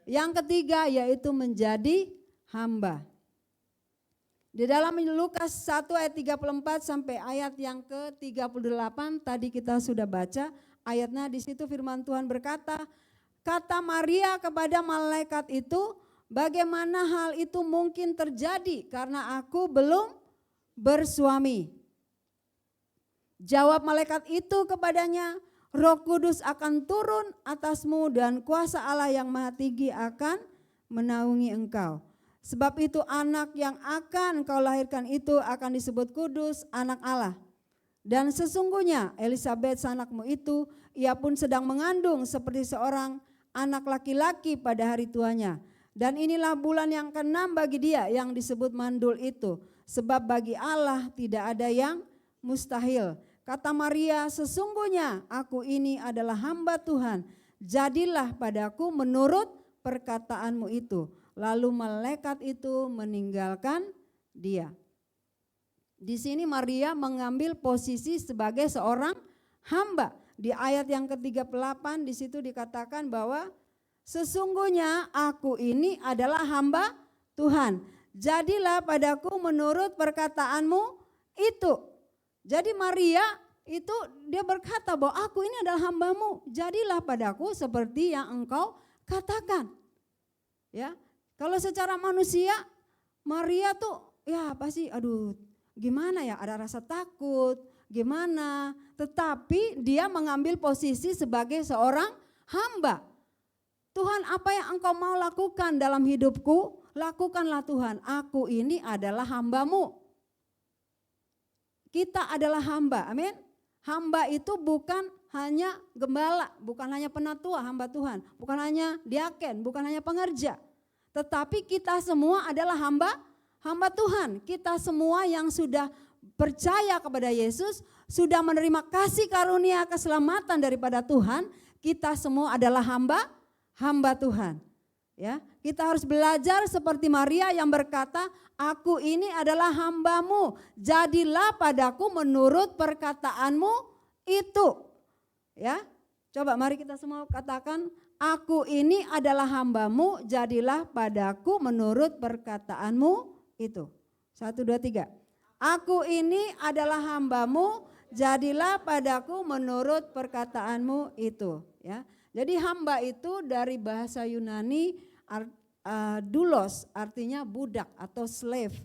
Yang ketiga yaitu menjadi hamba. Di dalam Lukas 1 ayat 34 sampai ayat yang ke-38 tadi kita sudah baca ayatnya, di situ firman Tuhan berkata, kata Maria kepada malaikat itu, bagaimana hal itu mungkin terjadi karena aku belum bersuami. Jawab malaikat itu kepadanya, Roh Kudus akan turun atasmu dan kuasa Allah yang Maha Tinggi akan menaungi engkau. Sebab itu anak yang akan kau lahirkan itu akan disebut kudus, anak Allah. Dan sesungguhnya Elisabet anakmu itu, ia pun sedang mengandung seperti seorang anak laki-laki pada hari tuanya. Dan inilah bulan yang ke-6 bagi dia yang disebut mandul itu. Sebab bagi Allah tidak ada yang mustahil. Kata Maria, sesungguhnya aku ini adalah hamba Tuhan. Jadilah padaku menurut perkataanmu itu. Lalu malaikat itu meninggalkan dia. Di sini Maria mengambil posisi sebagai seorang hamba. Di ayat yang ke-38 di situ dikatakan bahwa sesungguhnya aku ini adalah hamba Tuhan. Jadilah padaku menurut perkataanmu itu. Jadi Maria itu dia berkata bahwa aku ini adalah hambamu. Jadilah padaku seperti yang engkau katakan. Ya. Kalau secara manusia, Maria tuh ya pasti aduh gimana ya, ada rasa takut, gimana. Tetapi dia mengambil posisi sebagai seorang hamba. Tuhan, apa yang engkau mau lakukan dalam hidupku, lakukanlah Tuhan. Aku ini adalah hambamu. Kita adalah hamba, amin. Hamba itu bukan hanya gembala, bukan hanya penatua, hamba Tuhan. Bukan hanya diaken, bukan hanya pengerja. Tetapi kita semua adalah hamba Tuhan. Kita semua yang sudah percaya kepada Yesus sudah menerima kasih karunia keselamatan daripada Tuhan, kita semua adalah hamba Tuhan. Ya, kita harus belajar seperti Maria yang berkata, aku ini adalah hambamu, jadilah padaku menurut perkataanmu itu. Ya, coba mari kita semua katakan, aku ini adalah hambamu, jadilah padaku menurut perkataanmu itu. 1, 2, 3. Aku ini adalah hambamu, jadilah padaku menurut perkataanmu itu. Ya, jadi hamba itu dari bahasa Yunani doulos, artinya budak atau slave.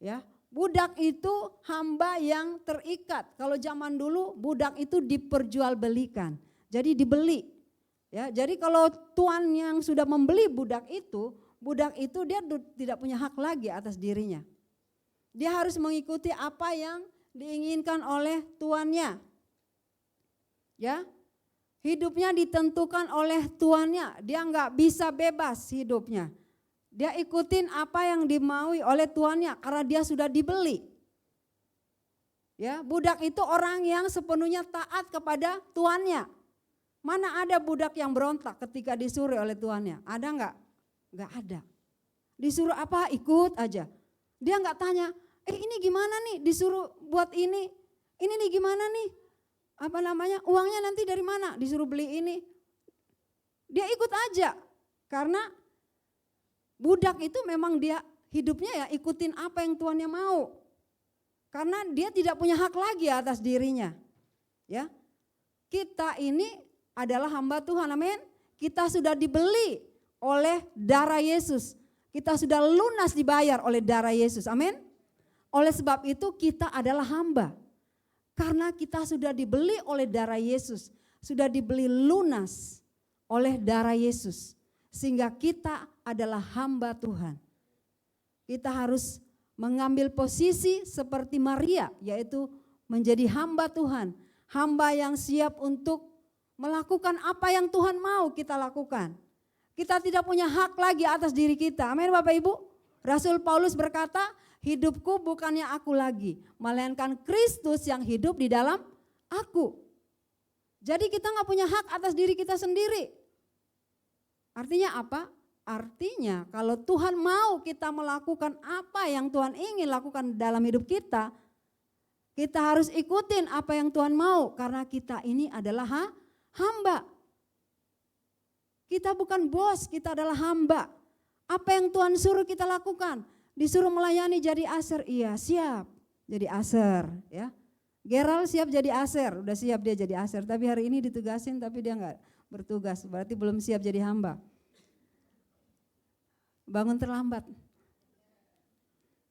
Ya, budak itu hamba yang terikat. Kalau zaman dulu budak itu diperjualbelikan, jadi dibeli. Ya, jadi kalau tuan yang sudah membeli budak itu dia tidak punya hak lagi atas dirinya. Dia harus mengikuti apa yang diinginkan oleh tuannya. Ya, hidupnya ditentukan oleh tuannya, dia nggak bisa bebas hidupnya. Dia ikutin apa yang dimaui oleh tuannya karena dia sudah dibeli. Ya, budak itu orang yang sepenuhnya taat kepada tuannya. Mana ada budak yang berontak ketika disuruh oleh tuannya? Ada nggak? Nggak ada. Disuruh apa? Ikut aja. Dia nggak tanya, ini gimana nih disuruh buat ini nih gimana nih? Apa namanya, uangnya nanti dari mana? Disuruh beli ini. Dia ikut aja karena budak itu memang dia hidupnya ya ikutin apa yang tuannya mau. Karena dia tidak punya hak lagi atas dirinya. Ya, kita ini adalah hamba Tuhan, amin. Kita sudah dibeli oleh darah Yesus. Kita sudah lunas dibayar oleh darah Yesus, amin. Oleh sebab itu kita adalah hamba. Karena kita sudah dibeli oleh darah Yesus. Sudah dibeli lunas oleh darah Yesus. Sehingga kita adalah hamba Tuhan. Kita harus mengambil posisi seperti Maria, yaitu menjadi hamba Tuhan. Hamba yang siap untuk melakukan apa yang Tuhan mau kita lakukan. Kita tidak punya hak lagi atas diri kita. Amin Bapak Ibu. Rasul Paulus berkata, hidupku bukannya aku lagi, melainkan Kristus yang hidup di dalam aku. Jadi kita nggak punya hak atas diri kita sendiri. Artinya apa? Artinya kalau Tuhan mau kita melakukan apa yang Tuhan ingin lakukan dalam hidup kita, kita harus ikutin apa yang Tuhan mau karena kita ini adalah hamba. Kita bukan bos, kita adalah hamba. Apa yang Tuhan suruh kita lakukan? Disuruh melayani jadi aser, iya siap jadi aser. Ya. Gerald siap jadi aser, udah siap dia jadi aser. Tapi hari ini ditugasin tapi dia enggak bertugas, berarti belum siap jadi hamba. Bangun terlambat.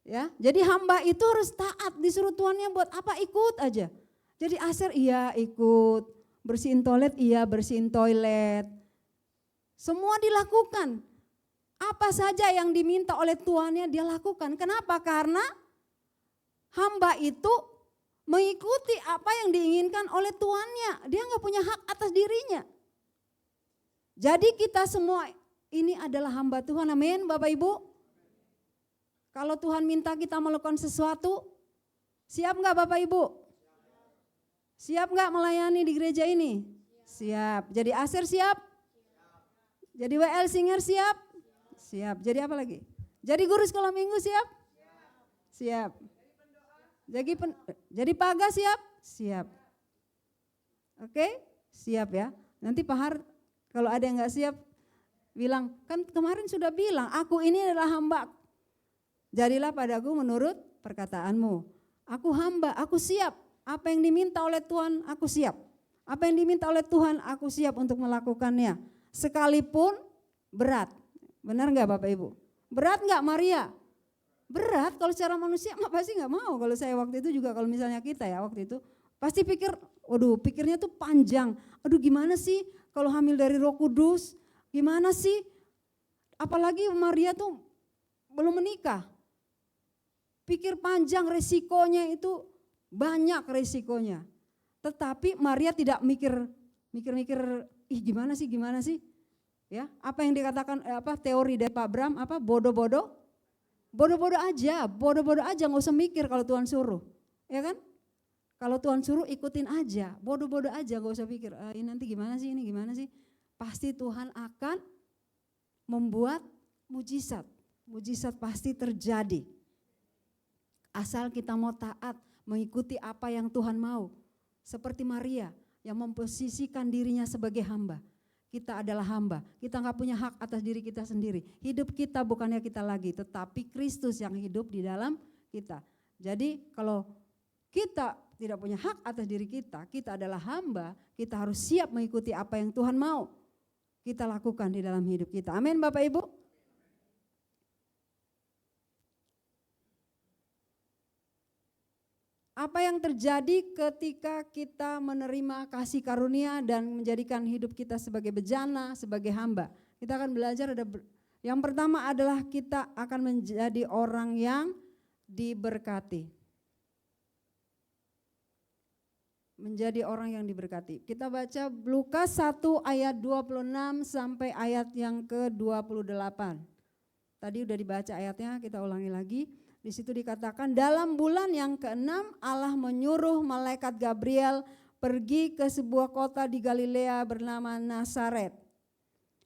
Ya, jadi hamba itu harus taat, disuruh tuannya buat apa ikut aja. Jadi aser iya ikut, bersihin toilet iya bersihin toilet. Semua dilakukan. Apa saja yang diminta oleh tuannya dia lakukan. Kenapa? Karena hamba itu mengikuti apa yang diinginkan oleh tuannya. Dia nggak punya hak atas dirinya. Jadi kita semua ini adalah hamba Tuhan, amin Bapak Ibu. Kalau Tuhan minta kita melakukan sesuatu, siap nggak Bapak Ibu? Siap nggak melayani di gereja ini? Siap. Jadi aser siap? Jadi WL singer siap? Siap. Jadi apa lagi? Jadi guru sekolah minggu siap? Siap. Jadi paga siap? Siap. Oke? Siap ya. Nanti Pak Har kalau ada yang gak siap bilang, kan kemarin sudah bilang aku ini adalah hamba. Jadilah padaku menurut perkataanmu. Aku hamba, aku siap. Apa yang diminta oleh Tuhan aku siap. Apa yang diminta oleh Tuhan aku siap untuk melakukannya. Sekalipun berat. Benar nggak Bapak Ibu? Berat nggak Maria? Berat kalau secara manusia pasti nggak mau. Kalau saya waktu itu juga kalau misalnya kita ya waktu itu pasti pikir, waduh pikirnya tuh panjang. Aduh gimana sih kalau hamil dari Roh Kudus? Gimana sih? Apalagi Maria tuh belum menikah. Pikir panjang resikonya itu banyak resikonya. Tetapi Maria tidak mikir, ih gimana sih? Ya, apa yang dikatakan teori dari Pak Bram bodoh-bodoh aja nggak usah mikir kalau Tuhan suruh, ya kan? Kalau Tuhan suruh ikutin aja, bodoh-bodoh aja, gak usah pikir ini nanti gimana sih, ini gimana sih. Pasti Tuhan akan membuat mujizat. Mujizat pasti terjadi. Asal kita mau taat, mengikuti apa yang Tuhan mau. Seperti Maria yang memposisikan dirinya sebagai hamba. Kita adalah hamba, kita gak punya hak atas diri kita sendiri. Hidup kita bukannya kita lagi, tetapi Kristus yang hidup di dalam kita. Jadi kalau kita tidak punya hak atas diri kita, kita adalah hamba, kita harus siap mengikuti apa yang Tuhan mau kita lakukan di dalam hidup kita. Amin Bapak Ibu. Apa yang terjadi ketika kita menerima kasih karunia dan menjadikan hidup kita sebagai bejana, sebagai hamba? Kita akan belajar yang pertama adalah kita akan menjadi orang yang diberkati. Menjadi orang yang diberkati. Kita baca Lukas 1 ayat 26 sampai ayat yang ke-28. Tadi udah dibaca ayatnya, kita ulangi lagi. Di situ dikatakan dalam bulan yang ke-6 Allah menyuruh malaikat Gabriel pergi ke sebuah kota di Galilea bernama Nazaret.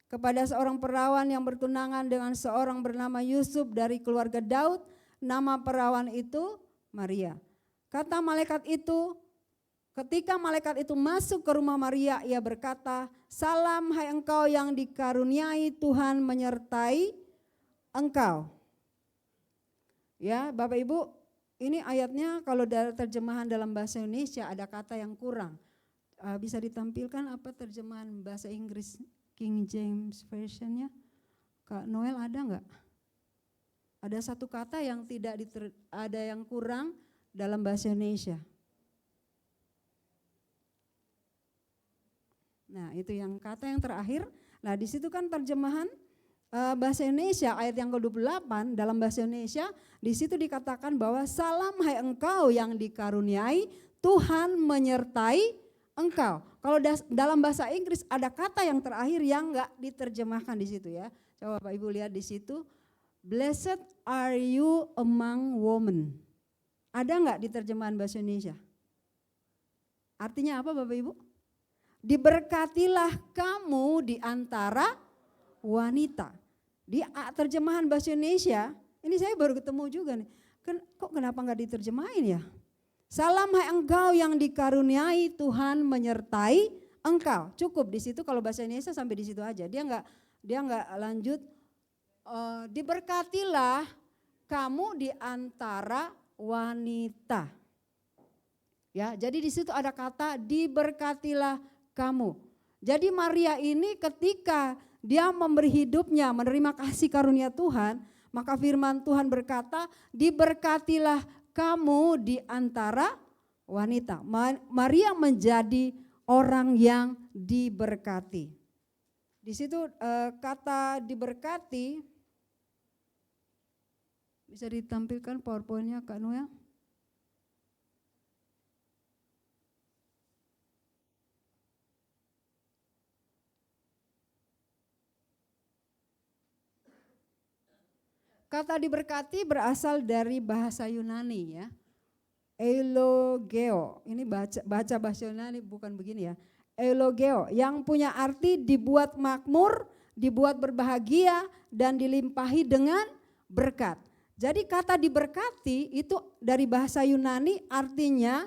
Kepada seorang perawan yang bertunangan dengan seorang bernama Yusuf dari keluarga Daud, nama perawan itu Maria. Kata malaikat itu, ketika malaikat itu masuk ke rumah Maria, ia berkata, "Salam hai engkau yang dikaruniai, Tuhan menyertai engkau." Ya, Bapak Ibu, ini ayatnya kalau dari terjemahan dalam bahasa Indonesia ada kata yang kurang. Bisa ditampilkan apa terjemahan bahasa Inggris King James Version-nya? Kak Noel ada enggak? Ada satu kata yang tidak ada yang kurang dalam bahasa Indonesia. Nah, itu yang kata yang terakhir. Nah, di situ kan terjemahan bahasa Indonesia ayat yang ke-28 dalam bahasa Indonesia, di situ dikatakan bahwa salam hai engkau yang dikaruniai, Tuhan menyertai engkau. Kalau dalam bahasa Inggris ada kata yang terakhir yang enggak diterjemahkan di situ ya. Coba Bapak Ibu lihat di situ, blessed are you among women. Ada enggak di terjemahan bahasa Indonesia? Artinya apa Bapak Ibu? Diberkatilah kamu di antara wanita. Di terjemahan bahasa Indonesia, ini saya baru ketemu juga nih. Kok kenapa enggak diterjemahin ya? Salam hai engkau yang dikaruniai, Tuhan menyertai engkau. Cukup di situ kalau bahasa Indonesia sampai di situ aja. Dia enggak lanjut. Diberkatilah kamu di antara wanita. Ya, jadi di situ ada kata diberkatilah kamu. Jadi Maria ini ketika dia memberi hidupnya, menerima kasih karunia Tuhan, maka firman Tuhan berkata, diberkatilah kamu di antara wanita. Maria menjadi orang yang diberkati. Di situ kata diberkati, bisa ditampilkan PowerPoint-nya Kak Noel? Kata diberkati berasal dari bahasa Yunani ya. Eulogeo, ini baca bahasa Yunani bukan begini ya. Eulogeo yang punya arti dibuat makmur, dibuat berbahagia dan dilimpahi dengan berkat. Jadi kata diberkati itu dari bahasa Yunani artinya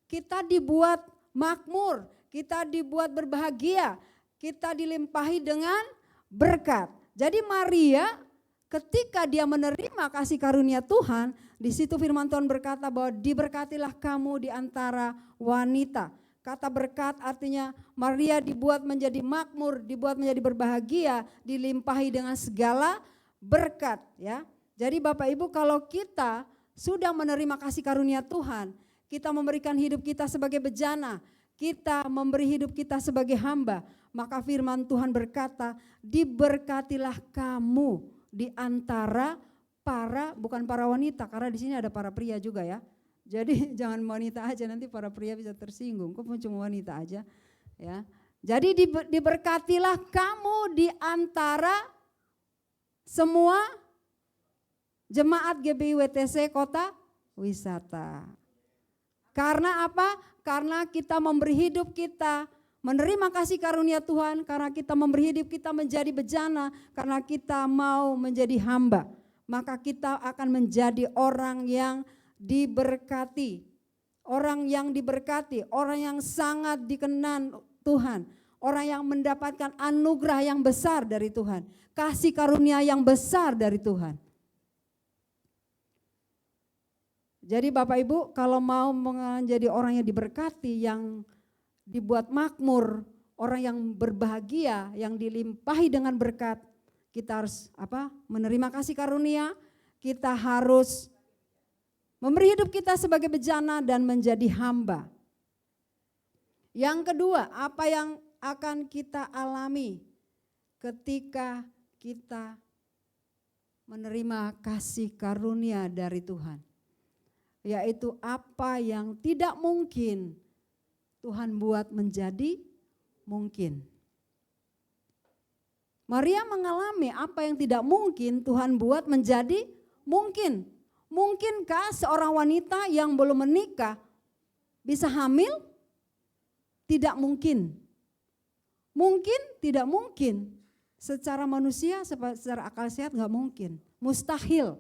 kita dibuat makmur, kita dibuat berbahagia, kita dilimpahi dengan berkat. Jadi Maria ketika dia menerima kasih karunia Tuhan, di situ firman Tuhan berkata bahwa diberkatilah kamu di antara wanita. Kata berkat artinya Maria dibuat menjadi makmur, dibuat menjadi berbahagia, dilimpahi dengan segala berkat ya. Jadi Bapak Ibu kalau kita sudah menerima kasih karunia Tuhan, kita memberikan hidup kita sebagai bejana, kita memberi hidup kita sebagai hamba, maka firman Tuhan berkata, diberkatilah kamu di antara bukan para wanita, karena di sini ada para pria juga ya. Jadi jangan wanita aja, nanti para pria bisa tersinggung. Kok cuma wanita aja ya. Jadi diberkatilah kamu di antara semua jemaat GBI WTC Kota Wisata. Karena apa? Karena kita memberi hidup kita, menerima kasih karunia Tuhan, karena kita memberi hidup kita menjadi bejana, karena kita mau menjadi hamba. Maka kita akan menjadi orang yang diberkati. Orang yang diberkati, orang yang sangat dikenan Tuhan. Orang yang mendapatkan anugerah yang besar dari Tuhan. Kasih karunia yang besar dari Tuhan. Jadi Bapak Ibu kalau mau menjadi orang yang diberkati, yang dibuat makmur, orang yang berbahagia, yang dilimpahi dengan berkat, kita harus menerima kasih karunia, kita harus memberi hidup kita sebagai bejana dan menjadi hamba. Yang kedua, apa yang akan kita alami ketika kita menerima kasih karunia dari Tuhan? Yaitu apa yang tidak mungkin Tuhan buat menjadi mungkin. Maria mengalami apa yang tidak mungkin Tuhan buat menjadi mungkin. Mungkinkah seorang wanita yang belum menikah bisa hamil? Tidak mungkin. Mungkin, tidak mungkin. Secara manusia, secara akal sehat nggak mungkin. Mustahil.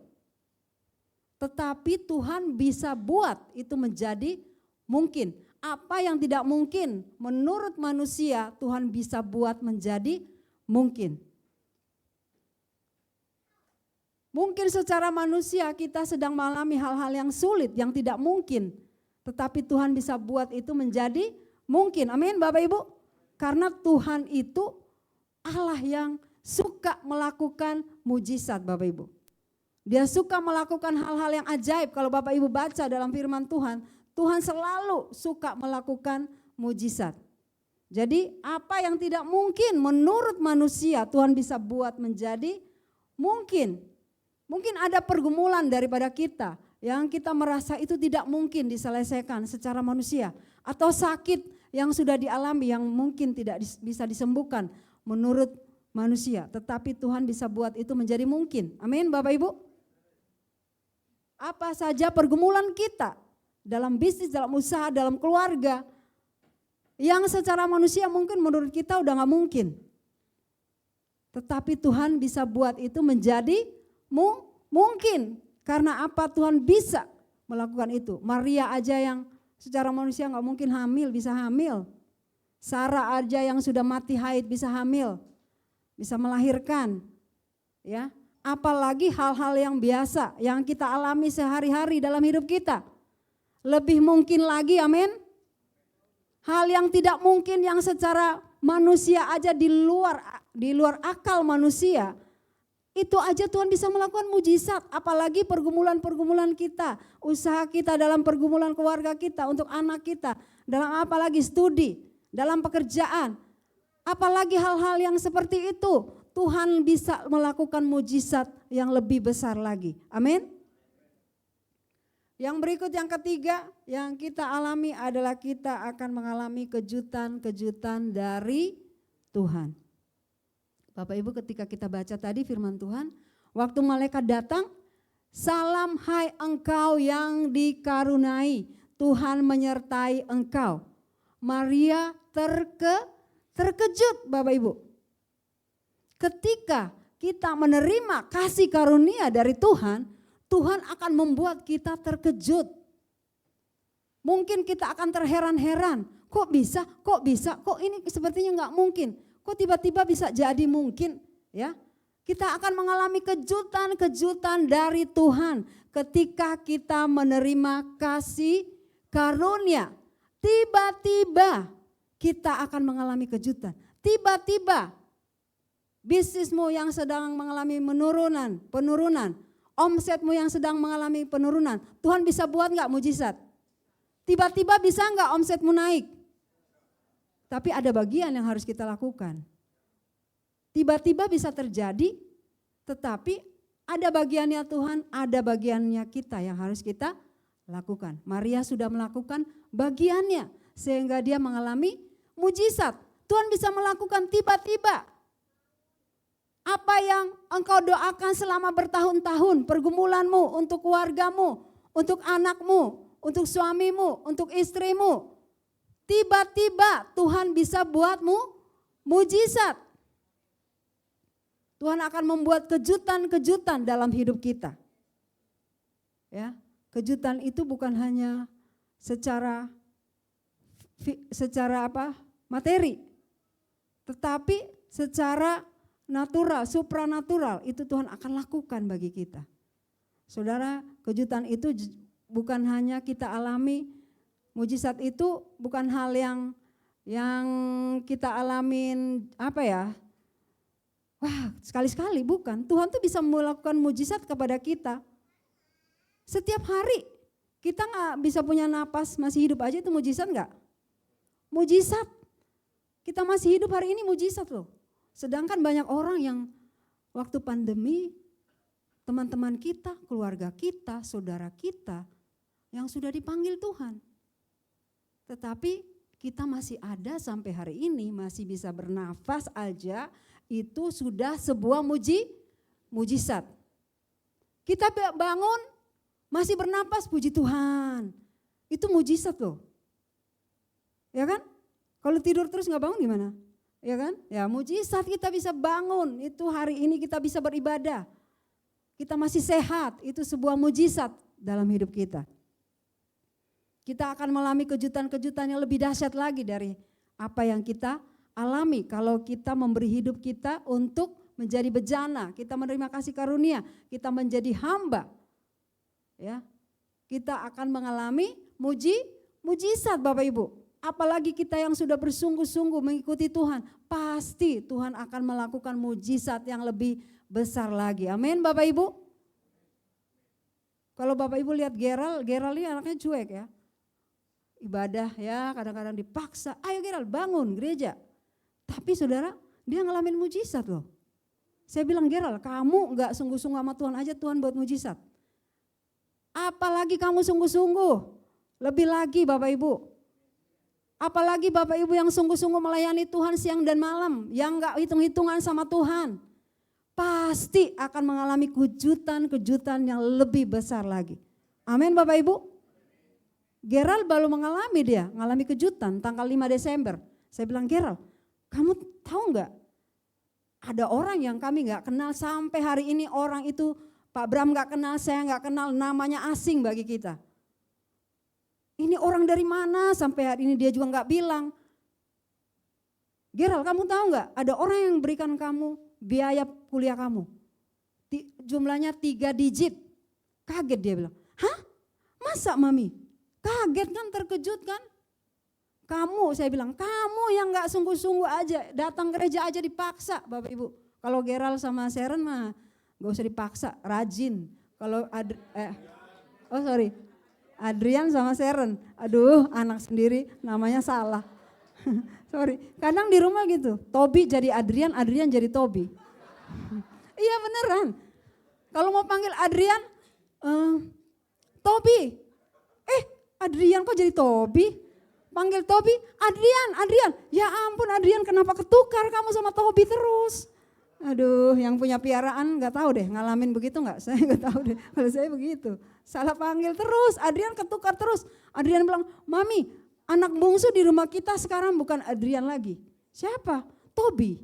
Tetapi Tuhan bisa buat itu menjadi mungkin. Apa yang tidak mungkin menurut manusia Tuhan bisa buat menjadi mungkin. Mungkin secara manusia kita sedang mengalami hal-hal yang sulit, yang tidak mungkin. Tetapi Tuhan bisa buat itu menjadi mungkin. Amin Bapak Ibu. Karena Tuhan itu Allah yang suka melakukan mujizat Bapak Ibu. Dia suka melakukan hal-hal yang ajaib. Kalau Bapak Ibu baca dalam firman Tuhan, Tuhan selalu suka melakukan mujizat. Jadi apa yang tidak mungkin menurut manusia Tuhan bisa buat menjadi mungkin. Mungkin ada pergumulan daripada kita yang kita merasa itu tidak mungkin diselesaikan secara manusia. Atau sakit yang sudah dialami yang mungkin tidak bisa disembuhkan menurut manusia. Tetapi Tuhan bisa buat itu menjadi mungkin. Amin Bapak Ibu. Apa saja pergumulan kita dalam bisnis, dalam usaha, dalam keluarga. Yang secara manusia mungkin menurut kita udah gak mungkin. Tetapi Tuhan bisa buat itu menjadi mungkin. Karena apa? Tuhan bisa melakukan itu. Maria aja yang secara manusia gak mungkin hamil, bisa hamil. Sarah aja yang sudah mati haid bisa hamil. Bisa melahirkan. Ya, apalagi hal-hal yang biasa yang kita alami sehari-hari dalam hidup kita. Lebih mungkin lagi, amin. Hal yang tidak mungkin yang secara manusia aja di luar akal manusia. Itu aja Tuhan bisa melakukan mujizat, apalagi pergumulan-pergumulan kita, usaha kita dalam pergumulan keluarga kita, untuk anak kita, dalam apalagi studi, dalam pekerjaan. Apalagi hal-hal yang seperti itu, Tuhan bisa melakukan mujizat yang lebih besar lagi. Amin. Yang berikut yang ketiga yang kita alami adalah kita akan mengalami kejutan-kejutan dari Tuhan. Bapak Ibu ketika kita baca tadi firman Tuhan, waktu malaikat datang, salam hai engkau yang dikaruniai, Tuhan menyertai engkau. Maria terkejut Bapak Ibu. Ketika kita menerima kasih karunia dari Tuhan, Tuhan akan membuat kita terkejut. Mungkin kita akan terheran-heran, kok bisa, kok ini sepertinya enggak mungkin. Kok tiba-tiba bisa jadi mungkin, ya? Kita akan mengalami kejutan-kejutan dari Tuhan ketika kita menerima kasih karunia. Tiba-tiba kita akan mengalami kejutan. Tiba-tiba bisnismu yang sedang mengalami penurunan, omsetmu yang sedang mengalami penurunan, Tuhan bisa buat enggak mujizat? Tiba-tiba bisa enggak omsetmu naik? Tapi ada bagian yang harus kita lakukan. Tiba-tiba bisa terjadi, tetapi ada bagiannya Tuhan, ada bagiannya kita yang harus kita lakukan. Maria sudah melakukan bagiannya sehingga dia mengalami mujizat. Tuhan bisa melakukan tiba-tiba. Apa yang engkau doakan selama bertahun-tahun, pergumulanmu, untuk keluargamu, untuk anakmu, untuk suamimu, untuk istrimu. Tiba-tiba Tuhan bisa buatmu mujizat. Tuhan akan membuat kejutan-kejutan dalam hidup kita. Ya, kejutan itu bukan hanya secara materi, tetapi secara natural, supranatural itu Tuhan akan lakukan bagi kita. Saudara, kejutan itu bukan hanya kita alami, mujizat itu bukan hal yang kita alamin wah sekali-sekali, bukan. Tuhan tuh bisa melakukan mujizat kepada kita. Setiap hari kita nggak bisa punya napas, masih hidup aja itu mujizat nggak? Mujizat. Kita masih hidup hari ini mujizat loh. Sedangkan banyak orang yang waktu pandemi, teman-teman kita, keluarga kita, saudara kita yang sudah dipanggil Tuhan. Tetapi kita masih ada sampai hari ini, masih bisa bernafas aja, itu sudah sebuah mujizat. Kita bangun, masih bernapas, puji Tuhan. Itu mujizat loh. Ya kan? Kalau tidur terus nggak bangun gimana? Ya kan? Ya mujizat kita bisa bangun, itu hari ini kita bisa beribadah. Kita masih sehat, itu sebuah mujizat dalam hidup kita. Kita akan mengalami kejutan-kejutan yang lebih dahsyat lagi dari apa yang kita alami kalau kita memberi hidup kita untuk menjadi bejana, kita menerima kasih karunia, kita menjadi hamba. Ya. Kita akan mengalami mujizat Bapak Ibu. Apalagi kita yang sudah bersungguh-sungguh mengikuti Tuhan, pasti Tuhan akan melakukan mujizat yang lebih besar lagi. Amin Bapak Ibu. Kalau Bapak Ibu lihat Geral ini anaknya cuek ya. Ibadah ya kadang-kadang dipaksa, ayo Geral bangun gereja. Tapi saudara dia ngalamin mujizat loh. Saya bilang Geral kamu gak sungguh-sungguh sama Tuhan aja Tuhan buat mujizat. Apalagi kamu sungguh-sungguh, lebih lagi Bapak Ibu. Apalagi Bapak Ibu yang sungguh-sungguh melayani Tuhan siang dan malam, yang gak hitung-hitungan sama Tuhan. Pasti akan mengalami kejutan-kejutan yang lebih besar lagi. Amin Bapak Ibu. Geral baru mengalami kejutan tanggal 5 Desember. Saya bilang Geral, kamu tahu gak? Ada orang yang kami gak kenal sampai hari ini orang itu Pak Bram gak kenal, saya gak kenal, namanya asing bagi kita. Ini orang dari mana sampai hari ini dia juga gak bilang. Geral kamu tahu gak? Ada orang yang berikan kamu biaya kuliah kamu. Jumlahnya 3 digit. Kaget dia bilang, hah? Masa Mami? Kaget kan, terkejut kan? Kamu, saya bilang, kamu yang gak sungguh-sungguh aja, datang gereja aja dipaksa Bapak Ibu. Kalau Geral sama Sharon mah gak usah dipaksa, rajin. Kalau Adrian sama Sharon, aduh anak sendiri namanya salah. Sorry, kadang di rumah gitu, Tobi jadi Adrian, Adrian jadi Tobi. Iya beneran, kalau mau panggil Adrian, Tobi. Adrian kok jadi Tobi? Panggil Tobi, Adrian. Ya ampun Adrian kenapa ketukar kamu sama Tobi terus? Aduh yang punya piaraan gak tahu deh ngalamin begitu gak? Saya gak tahu deh kalau saya begitu. Salah panggil terus, Adrian ketukar terus. Adrian bilang, Mami anak bungsu di rumah kita sekarang bukan Adrian lagi. Siapa? Tobi.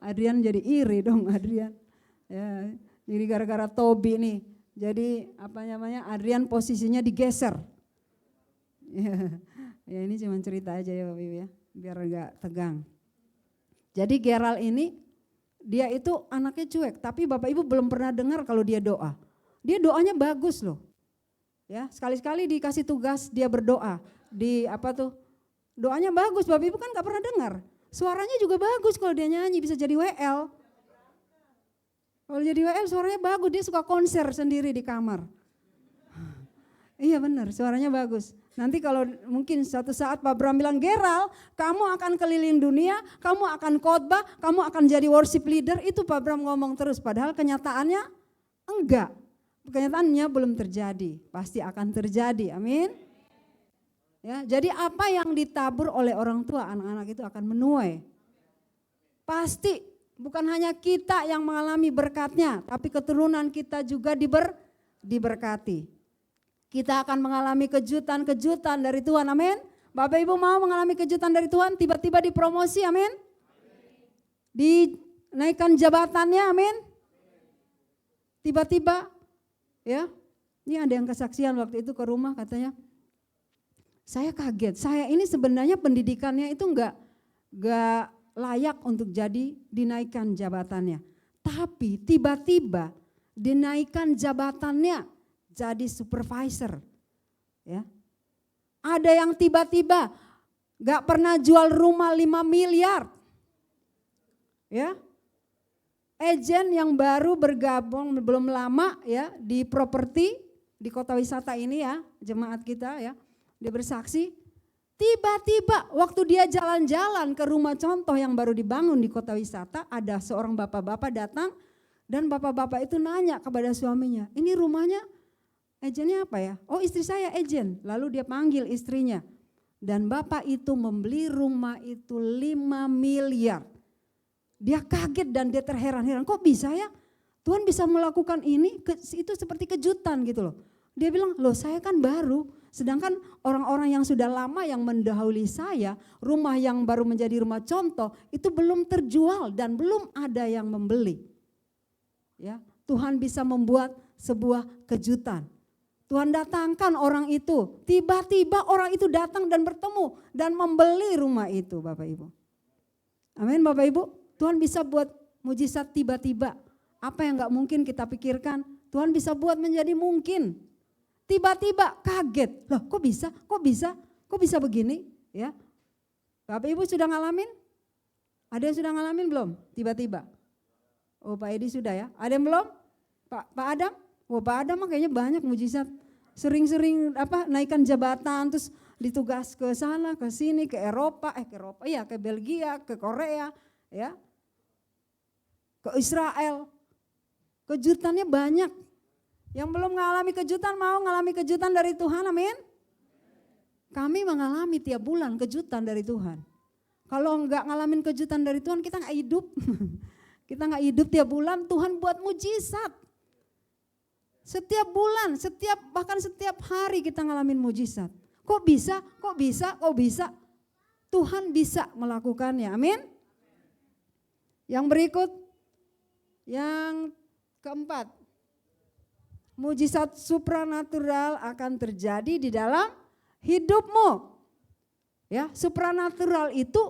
Adrian jadi iri dong Adrian. Ya, jadi gara-gara Tobi nih. Jadi Adrian posisinya digeser. Ya ini cuma cerita aja ya Bapak Ibu ya, biar gak tegang. Jadi Geral ini dia itu anaknya cuek, tapi Bapak Ibu belum pernah dengar kalau dia doa. Dia doanya bagus loh. Ya, sekali-sekali dikasih tugas dia berdoa. Doanya bagus, Bapak Ibu kan gak pernah dengar. Suaranya juga bagus kalau dia nyanyi, bisa jadi WL. Kalau jadi WL suaranya bagus, dia suka konser sendiri di kamar. Iya benar, suaranya bagus. Nanti kalau mungkin suatu saat Pak Bram bilang, Geral kamu akan keliling dunia, kamu akan khotbah, kamu akan jadi worship leader, itu Pak Bram ngomong terus. Padahal kenyataannya enggak, kenyataannya belum terjadi, pasti akan terjadi, amin. Ya, jadi apa yang ditabur oleh orang tua, anak-anak itu akan menuai. Pasti. Bukan hanya kita yang mengalami berkatnya, tapi keturunan kita juga diberkati. Kita akan mengalami kejutan-kejutan dari Tuhan, amin. Bapak Ibu mau mengalami kejutan dari Tuhan, tiba-tiba dipromosi, amin. Dinaikkan jabatannya, amin. Tiba-tiba, ya. Ini ada yang kesaksian waktu itu ke rumah katanya, saya kaget, saya ini sebenarnya pendidikannya itu enggak layak untuk jadi dinaikkan jabatannya. Tapi tiba-tiba dinaikkan jabatannya jadi supervisor. Ya. Ada yang tiba-tiba gak pernah jual rumah 5 miliar. Ya. Agen yang baru bergabung belum lama ya di properti di kota wisata ini ya, jemaat kita ya. Dia bersaksi, tiba-tiba waktu dia jalan-jalan ke rumah contoh yang baru dibangun di kota wisata, ada seorang bapak-bapak datang dan bapak-bapak itu nanya kepada suaminya, ini rumahnya agennya apa ya? Oh, istri saya agen. Lalu dia panggil istrinya dan bapak itu membeli rumah itu 5 miliar. Dia kaget dan dia terheran-heran, kok bisa ya Tuhan bisa melakukan ini? Itu seperti kejutan gitu loh. Dia bilang, loh saya kan baru, sedangkan orang-orang yang sudah lama yang mendahului saya, rumah yang baru menjadi rumah contoh itu belum terjual dan belum ada yang membeli. Ya, Tuhan bisa membuat sebuah kejutan. Tuhan datangkan orang itu, tiba-tiba orang itu datang dan bertemu dan membeli rumah itu, Bapak Ibu. Amin Bapak Ibu, Tuhan bisa buat mujizat tiba-tiba. Apa yang gak mungkin kita pikirkan, Tuhan bisa buat menjadi mungkin. Tiba-tiba kaget, loh kok bisa begini ya. Bapak Ibu sudah ngalamin? Ada yang sudah ngalamin belum? Tiba-tiba. Oh Pak Edi sudah ya, ada yang belum? Pak Adam? Oh Pak Adam mah kayaknya banyak mujizat. Sering-sering naikkan jabatan terus ditugas ke sana, ke sini, ke Eropa, ke Belgia, ke Korea ya. Ke Israel. Kejutannya banyak. Yang belum mengalami kejutan mau mengalami kejutan dari Tuhan, amin. Kami mengalami tiap bulan kejutan dari Tuhan. Kalau enggak ngalamin kejutan dari Tuhan kita enggak hidup. Kita enggak hidup tiap bulan, Tuhan buat mujizat. Setiap bulan, bahkan setiap hari kita ngalamin mujizat. Kok bisa? Tuhan bisa melakukannya, amin. Yang berikut, yang keempat. Mujizat supranatural akan terjadi di dalam hidupmu. Ya, supranatural itu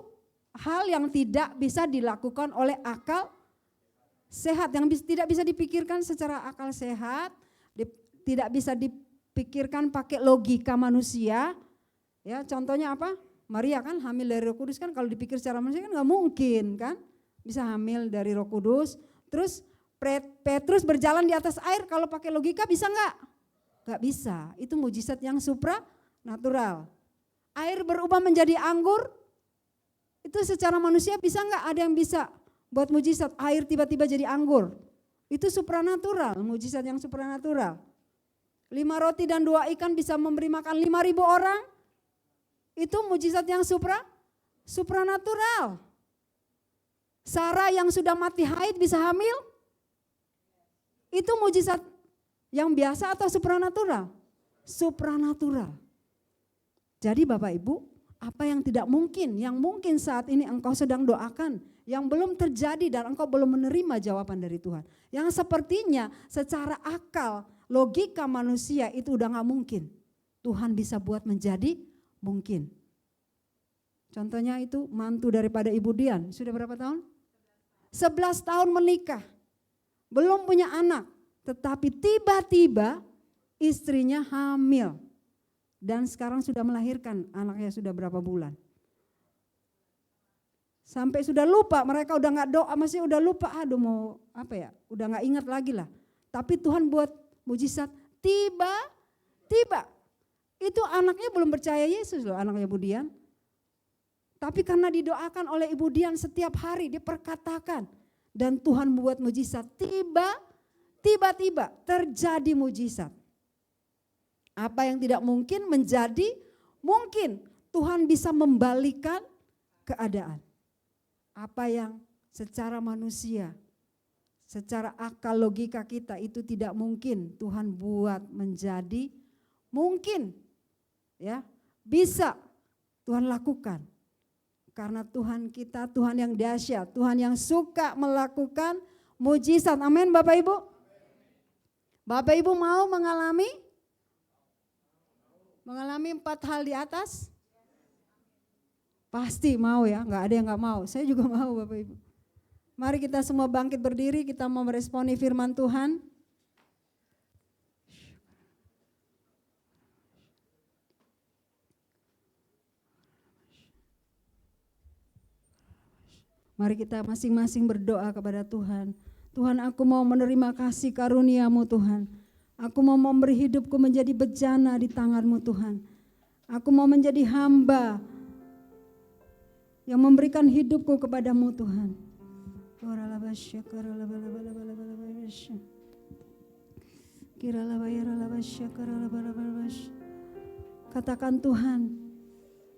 hal yang tidak bisa dilakukan oleh akal sehat, yang tidak bisa dipikirkan secara akal sehat, tidak bisa dipikirkan pakai logika manusia. Ya, contohnya apa? Maria kan hamil dari Roh Kudus kan, kalau dipikir secara manusia kan nggak mungkin kan bisa hamil dari Roh Kudus. Terus Petrus berjalan di atas air, kalau pakai logika bisa enggak? Enggak bisa, itu mujizat yang supranatural. Air berubah menjadi anggur, itu secara manusia bisa enggak? Ada yang bisa buat mujizat, air tiba-tiba jadi anggur. Itu supranatural, mujizat yang supranatural. 5 roti dan 2 ikan bisa memberi makan 5.000 orang, itu mujizat yang supranatural. Sarah yang sudah mati haid bisa hamil, itu mujizat yang biasa atau supranatural? Supranatural. Jadi Bapak Ibu, apa yang tidak mungkin, yang mungkin saat ini engkau sedang doakan, yang belum terjadi dan engkau belum menerima jawaban dari Tuhan. Yang sepertinya secara akal, logika manusia itu udah gak mungkin. Tuhan bisa buat menjadi mungkin. Contohnya itu mantu daripada Ibu Dian, sudah berapa tahun? 11 tahun menikah. Belum punya anak, tetapi tiba-tiba istrinya hamil. Dan sekarang sudah melahirkan, anaknya sudah berapa bulan. Sampai sudah lupa, mereka udah gak doa, masih udah lupa, udah gak ingat lagi lah. Tapi Tuhan buat mujizat, tiba-tiba. Itu anaknya belum percaya Yesus loh, anaknya Ibu Dian. Tapi karena didoakan oleh Ibu Dian setiap hari, dia perkatakan. Dan Tuhan membuat mujizat, tiba-tiba terjadi mujizat. Apa yang tidak mungkin menjadi mungkin. Tuhan bisa membalikan keadaan. Apa yang secara manusia, secara akal logika kita itu tidak mungkin, Tuhan buat menjadi Mungkin ya bisa Tuhan lakukan. Karena Tuhan kita Tuhan yang dahsyat, Tuhan yang suka melakukan mujizat. Amin Bapak Ibu. Bapak Ibu mau mengalami 4 hal di atas? Pasti mau ya, nggak ada yang nggak mau. Saya juga mau Bapak Ibu. Mari kita semua bangkit berdiri, kita mau meresponi firman Tuhan. Mari kita masing-masing berdoa kepada Tuhan. Tuhan, aku mau menerima kasih karunia-Mu Tuhan. Aku mau memberi hidupku menjadi bejana di tangan-Mu Tuhan. Aku mau menjadi hamba yang memberikan hidupku kepadamu Tuhan. Katakan Tuhan,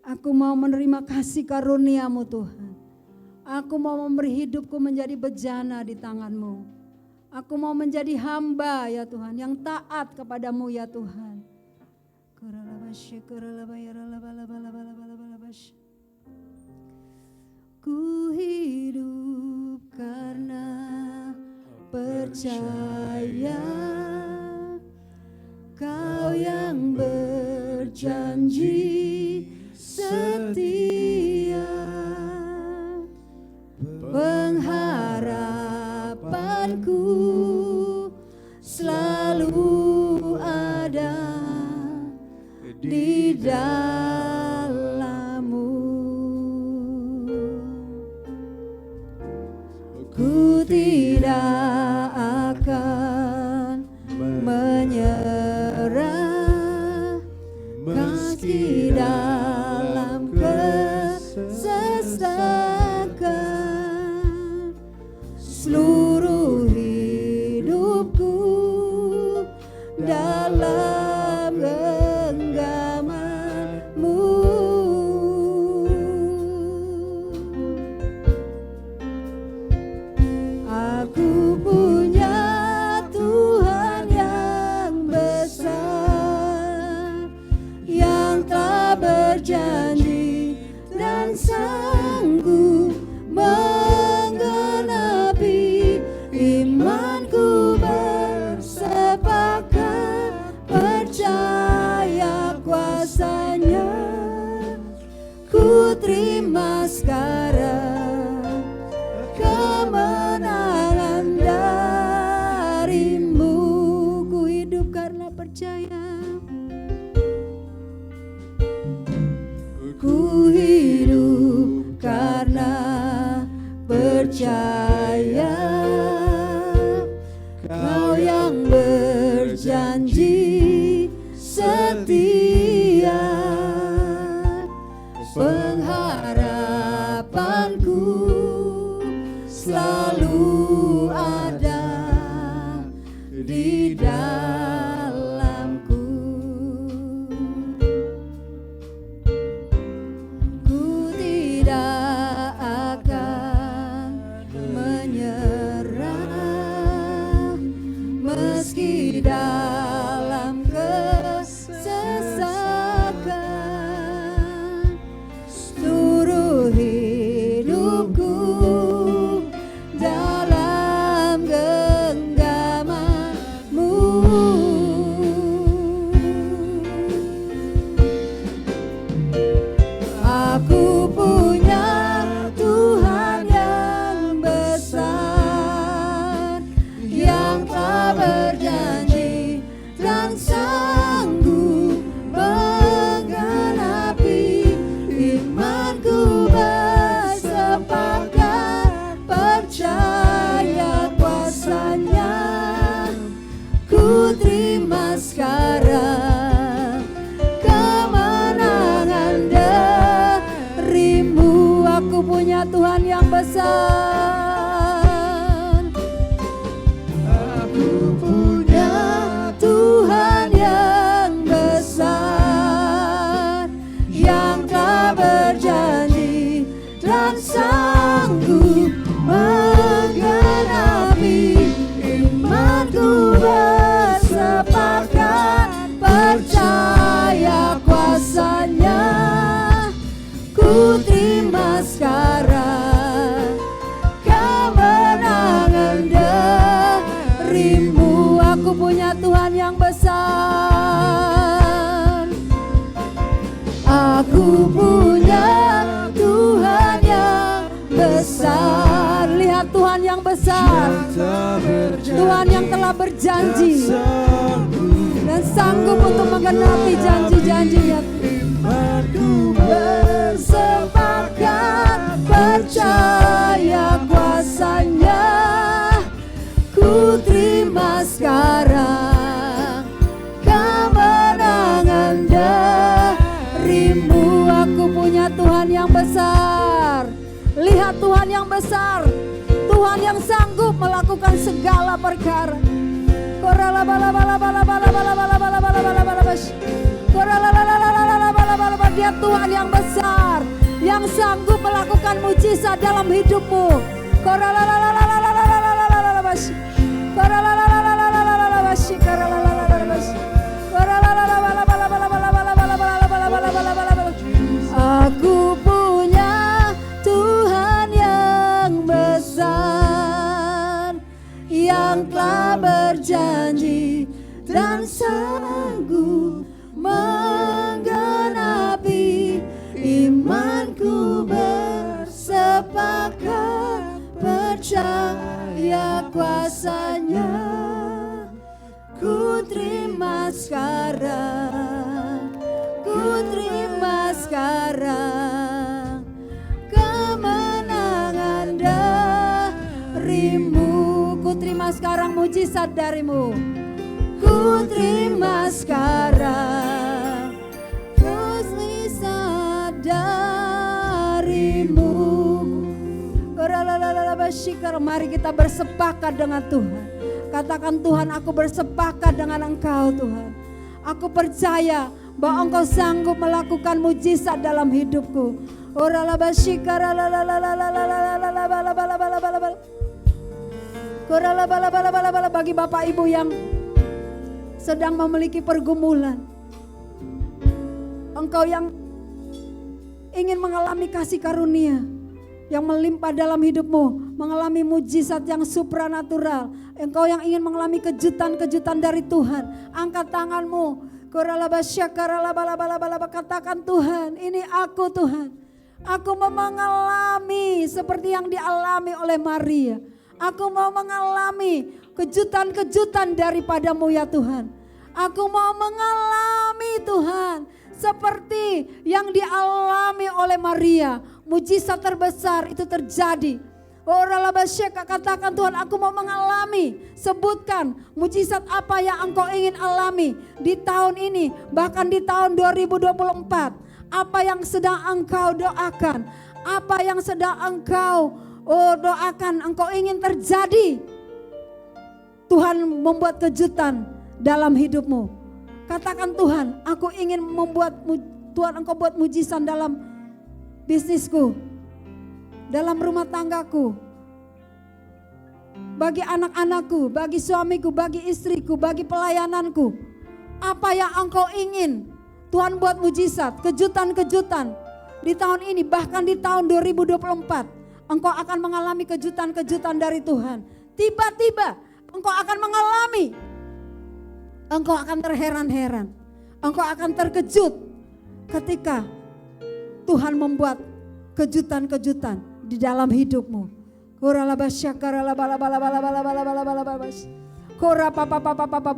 aku mau menerima kasih karunia-Mu Tuhan. Aku mau memberi hidupku menjadi bejana di tangan-Mu. Aku mau menjadi hamba ya Tuhan, yang taat kepadamu ya Tuhan. Ku hidup karena percaya Kau yang berjanji setia. Pengharapanku selalu ada di dalam-Mu. Ku tidak akan menyerah meski dalam kesesakan. Seluruh hidupku dalam genggaman-Mu. Aku punya Tuhan yang besar, yang telah berjanji dan sanggup menggenapi. Imanku bersepakat percaya kuasa-Nya. Ku terima sekarang kemenangan dari-Mu. Ku hidup karena percaya. Ku hidup karena percaya Kau yang berjanji setia. Pengharapanku selalu ada di dalam-Ku. Ku tidak akan menyerah meski dalam kesesakan. Seluruh hidupku dalam genggaman-Mu. besar. Lihat Tuhan yang besar. Tuhan yang telah berjanji dan sanggup untuk menggenapi janji-janjinya. Imanku Bersepakat percaya kuasanya, ku terima sekarang kemenangan darimu. Aku punya Tuhan yang besar. Lihat Tuhan yang besar, Tuhan yang sanggup melakukan segala perkara. Dia Tuhan yang besar, yang sanggup melakukan mujizat dalam hidupmu. Aku punya Tuhan yang besar, yang telah berjanji dan sanggup menggenapi. Imanku bersepakat percaya kuasanya, ku terima sekarang, ku terima sekarang kemenangan darimu. Ku terima sekarang mujizat darimu. Ku terima sekarang mujizat darimu. Mari kita bersepakat dengan Tuhan. Katakan, Tuhan, aku bersepakat dengan Engkau, Tuhan. Aku percaya bahwa Engkau sanggup melakukan mujizat dalam hidupku. Bagi Bapak Ibu yang sedang memiliki pergumulan, engkau yang ingin mengalami kasih karunia yang melimpah dalam hidupmu, mengalami mujizat yang supranatural, engkau yang ingin mengalami kejutan-kejutan dari Tuhan, angkat tanganmu. Katakan, Tuhan, ini aku, Tuhan. Aku mau mengalami seperti yang dialami oleh Maria. Aku mau mengalami kejutan-kejutan daripadamu ya Tuhan. Aku mau mengalami, Tuhan, seperti yang dialami oleh Maria. Mujizat terbesar itu terjadi. Katakan, Tuhan, aku mau mengalami. Sebutkan mujizat apa yang engkau ingin alami di tahun ini, bahkan di tahun 2024. Apa yang sedang engkau doakan, apa yang sedang engkau doakan, engkau ingin terjadi. Tuhan membuat kejutan dalam hidupmu. Katakan, Tuhan, aku ingin membuat, Tuhan, engkau buat mujizat dalam bisnisku, dalam rumah tanggaku, bagi anak-anakku, bagi suamiku, bagi istriku, bagi pelayananku. Apa yang engkau ingin, Tuhan buat mujizat, kejutan-kejutan di tahun ini, bahkan di tahun 2024. Engkau akan mengalami kejutan-kejutan dari Tuhan. Tiba-tiba engkau akan mengalami, engkau akan terheran-heran, engkau akan terkejut ketika Tuhan membuat kejutan-kejutan di dalam hidupmu.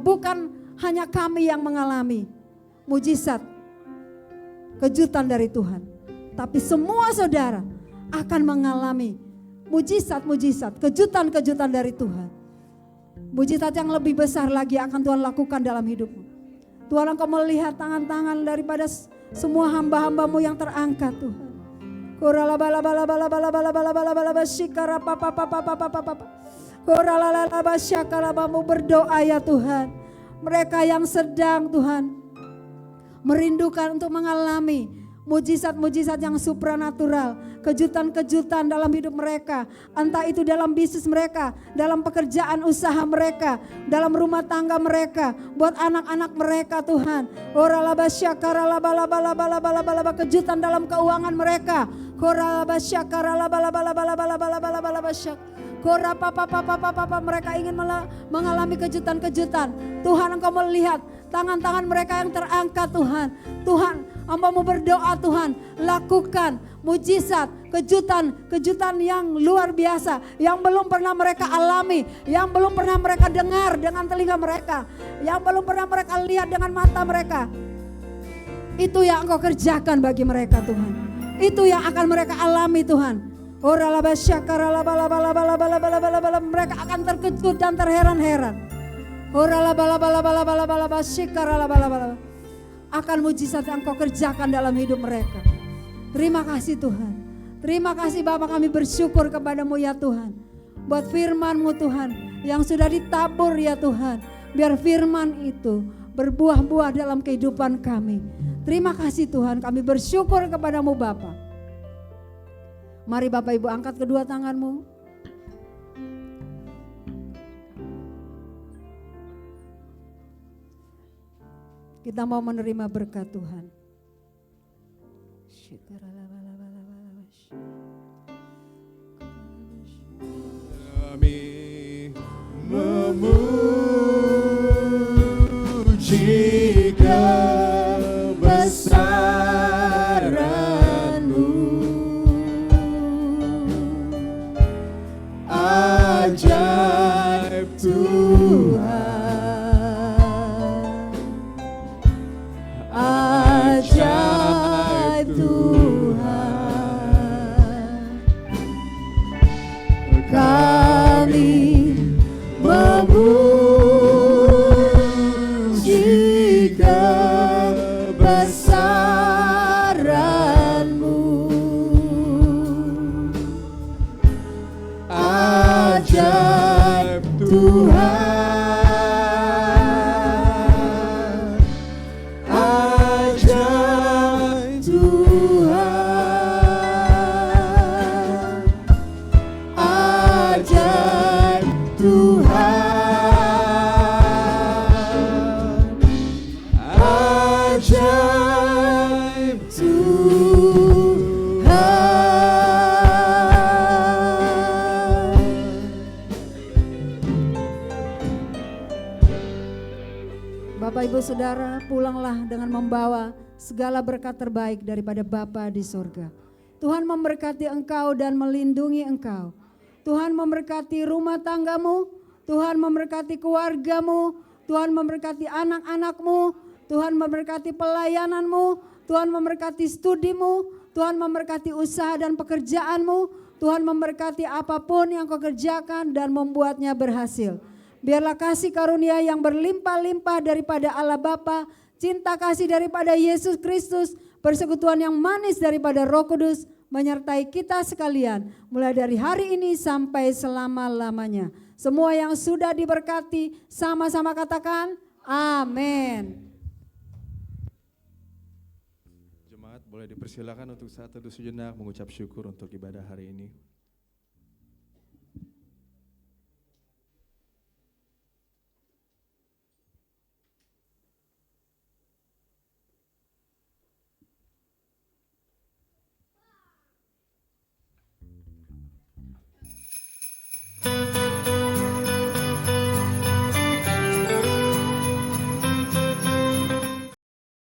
Bukan hanya kami yang mengalami mujizat, kejutan dari Tuhan, tapi semua saudara akan mengalami mujizat-mujizat, kejutan-kejutan dari Tuhan. Mujizat yang lebih besar lagi akan Tuhan lakukan dalam hidupmu. Tuhan, engkau melihat tangan-tangan daripada semua hamba-hambamu yang terangkat, Tuhan. Berdoa ya Tuhan, mereka yang sedang, Tuhan, merindukan untuk mengalami mujizat-mujizat yang supranatural, kejutan-kejutan dalam hidup mereka, entah itu dalam bisnis mereka, dalam pekerjaan usaha mereka, dalam rumah tangga mereka, buat anak-anak mereka, Tuhan. Kejutan dalam keuangan mereka. Mereka ingin mengalami kejutan-kejutan. Tuhan, engkau melihat tangan-tangan mereka yang terangkat Tuhan. Tuhan, hamba mau berdoa Tuhan, lakukan mujizat, kejutan yang luar biasa, yang belum pernah mereka alami, yang belum pernah mereka dengar dengan telinga mereka, yang belum pernah mereka lihat dengan mata mereka. Itu yang Engkau kerjakan bagi mereka Tuhan. Itu yang akan mereka alami Tuhan. Mereka akan terkejut dan terheran-heran. Akan mujizat yang Engkau kerjakan dalam hidup mereka. Terima kasih Tuhan. Terima kasih Bapa, kami bersyukur kepadamu ya Tuhan. Buat firman-Mu Tuhan yang sudah ditabur ya Tuhan. Biar firman itu berbuah-buah dalam kehidupan kami. Terima kasih Tuhan, kami bersyukur kepadamu Bapa. Mari Bapak Ibu angkat kedua tanganmu. Kita mau menerima berkat Tuhan. Kami memuji kebesaran-Mu, ajaib Tuhan, ajaib Tuhan. Kami memuji kebesaran-Mu, ajaib Tuhan, ajaib Tuhan, ajaib Tuhan, ajaib Tuhan. Bapak Ibu Saudara, pulanglah dengan membawa segala berkat terbaik daripada Bapa di surga. Tuhan memberkati engkau dan melindungi engkau. Tuhan memberkati rumah tanggamu, Tuhan memberkati keluargamu, Tuhan memberkati anak-anakmu, Tuhan memberkati pelayananmu, Tuhan memberkati studimu, Tuhan memberkati usaha dan pekerjaanmu, Tuhan memberkati apapun yang kau kerjakan dan membuatnya berhasil. Biarlah kasih karunia yang berlimpah-limpah daripada Allah Bapa, cinta kasih daripada Yesus Kristus, persekutuan yang manis daripada Roh Kudus menyertai kita sekalian mulai dari hari ini sampai selama-lamanya. Semua yang sudah diberkati sama-sama katakan amin. Jemaat boleh dipersilakan untuk saat teduh sejenak mengucap syukur untuk ibadah hari ini.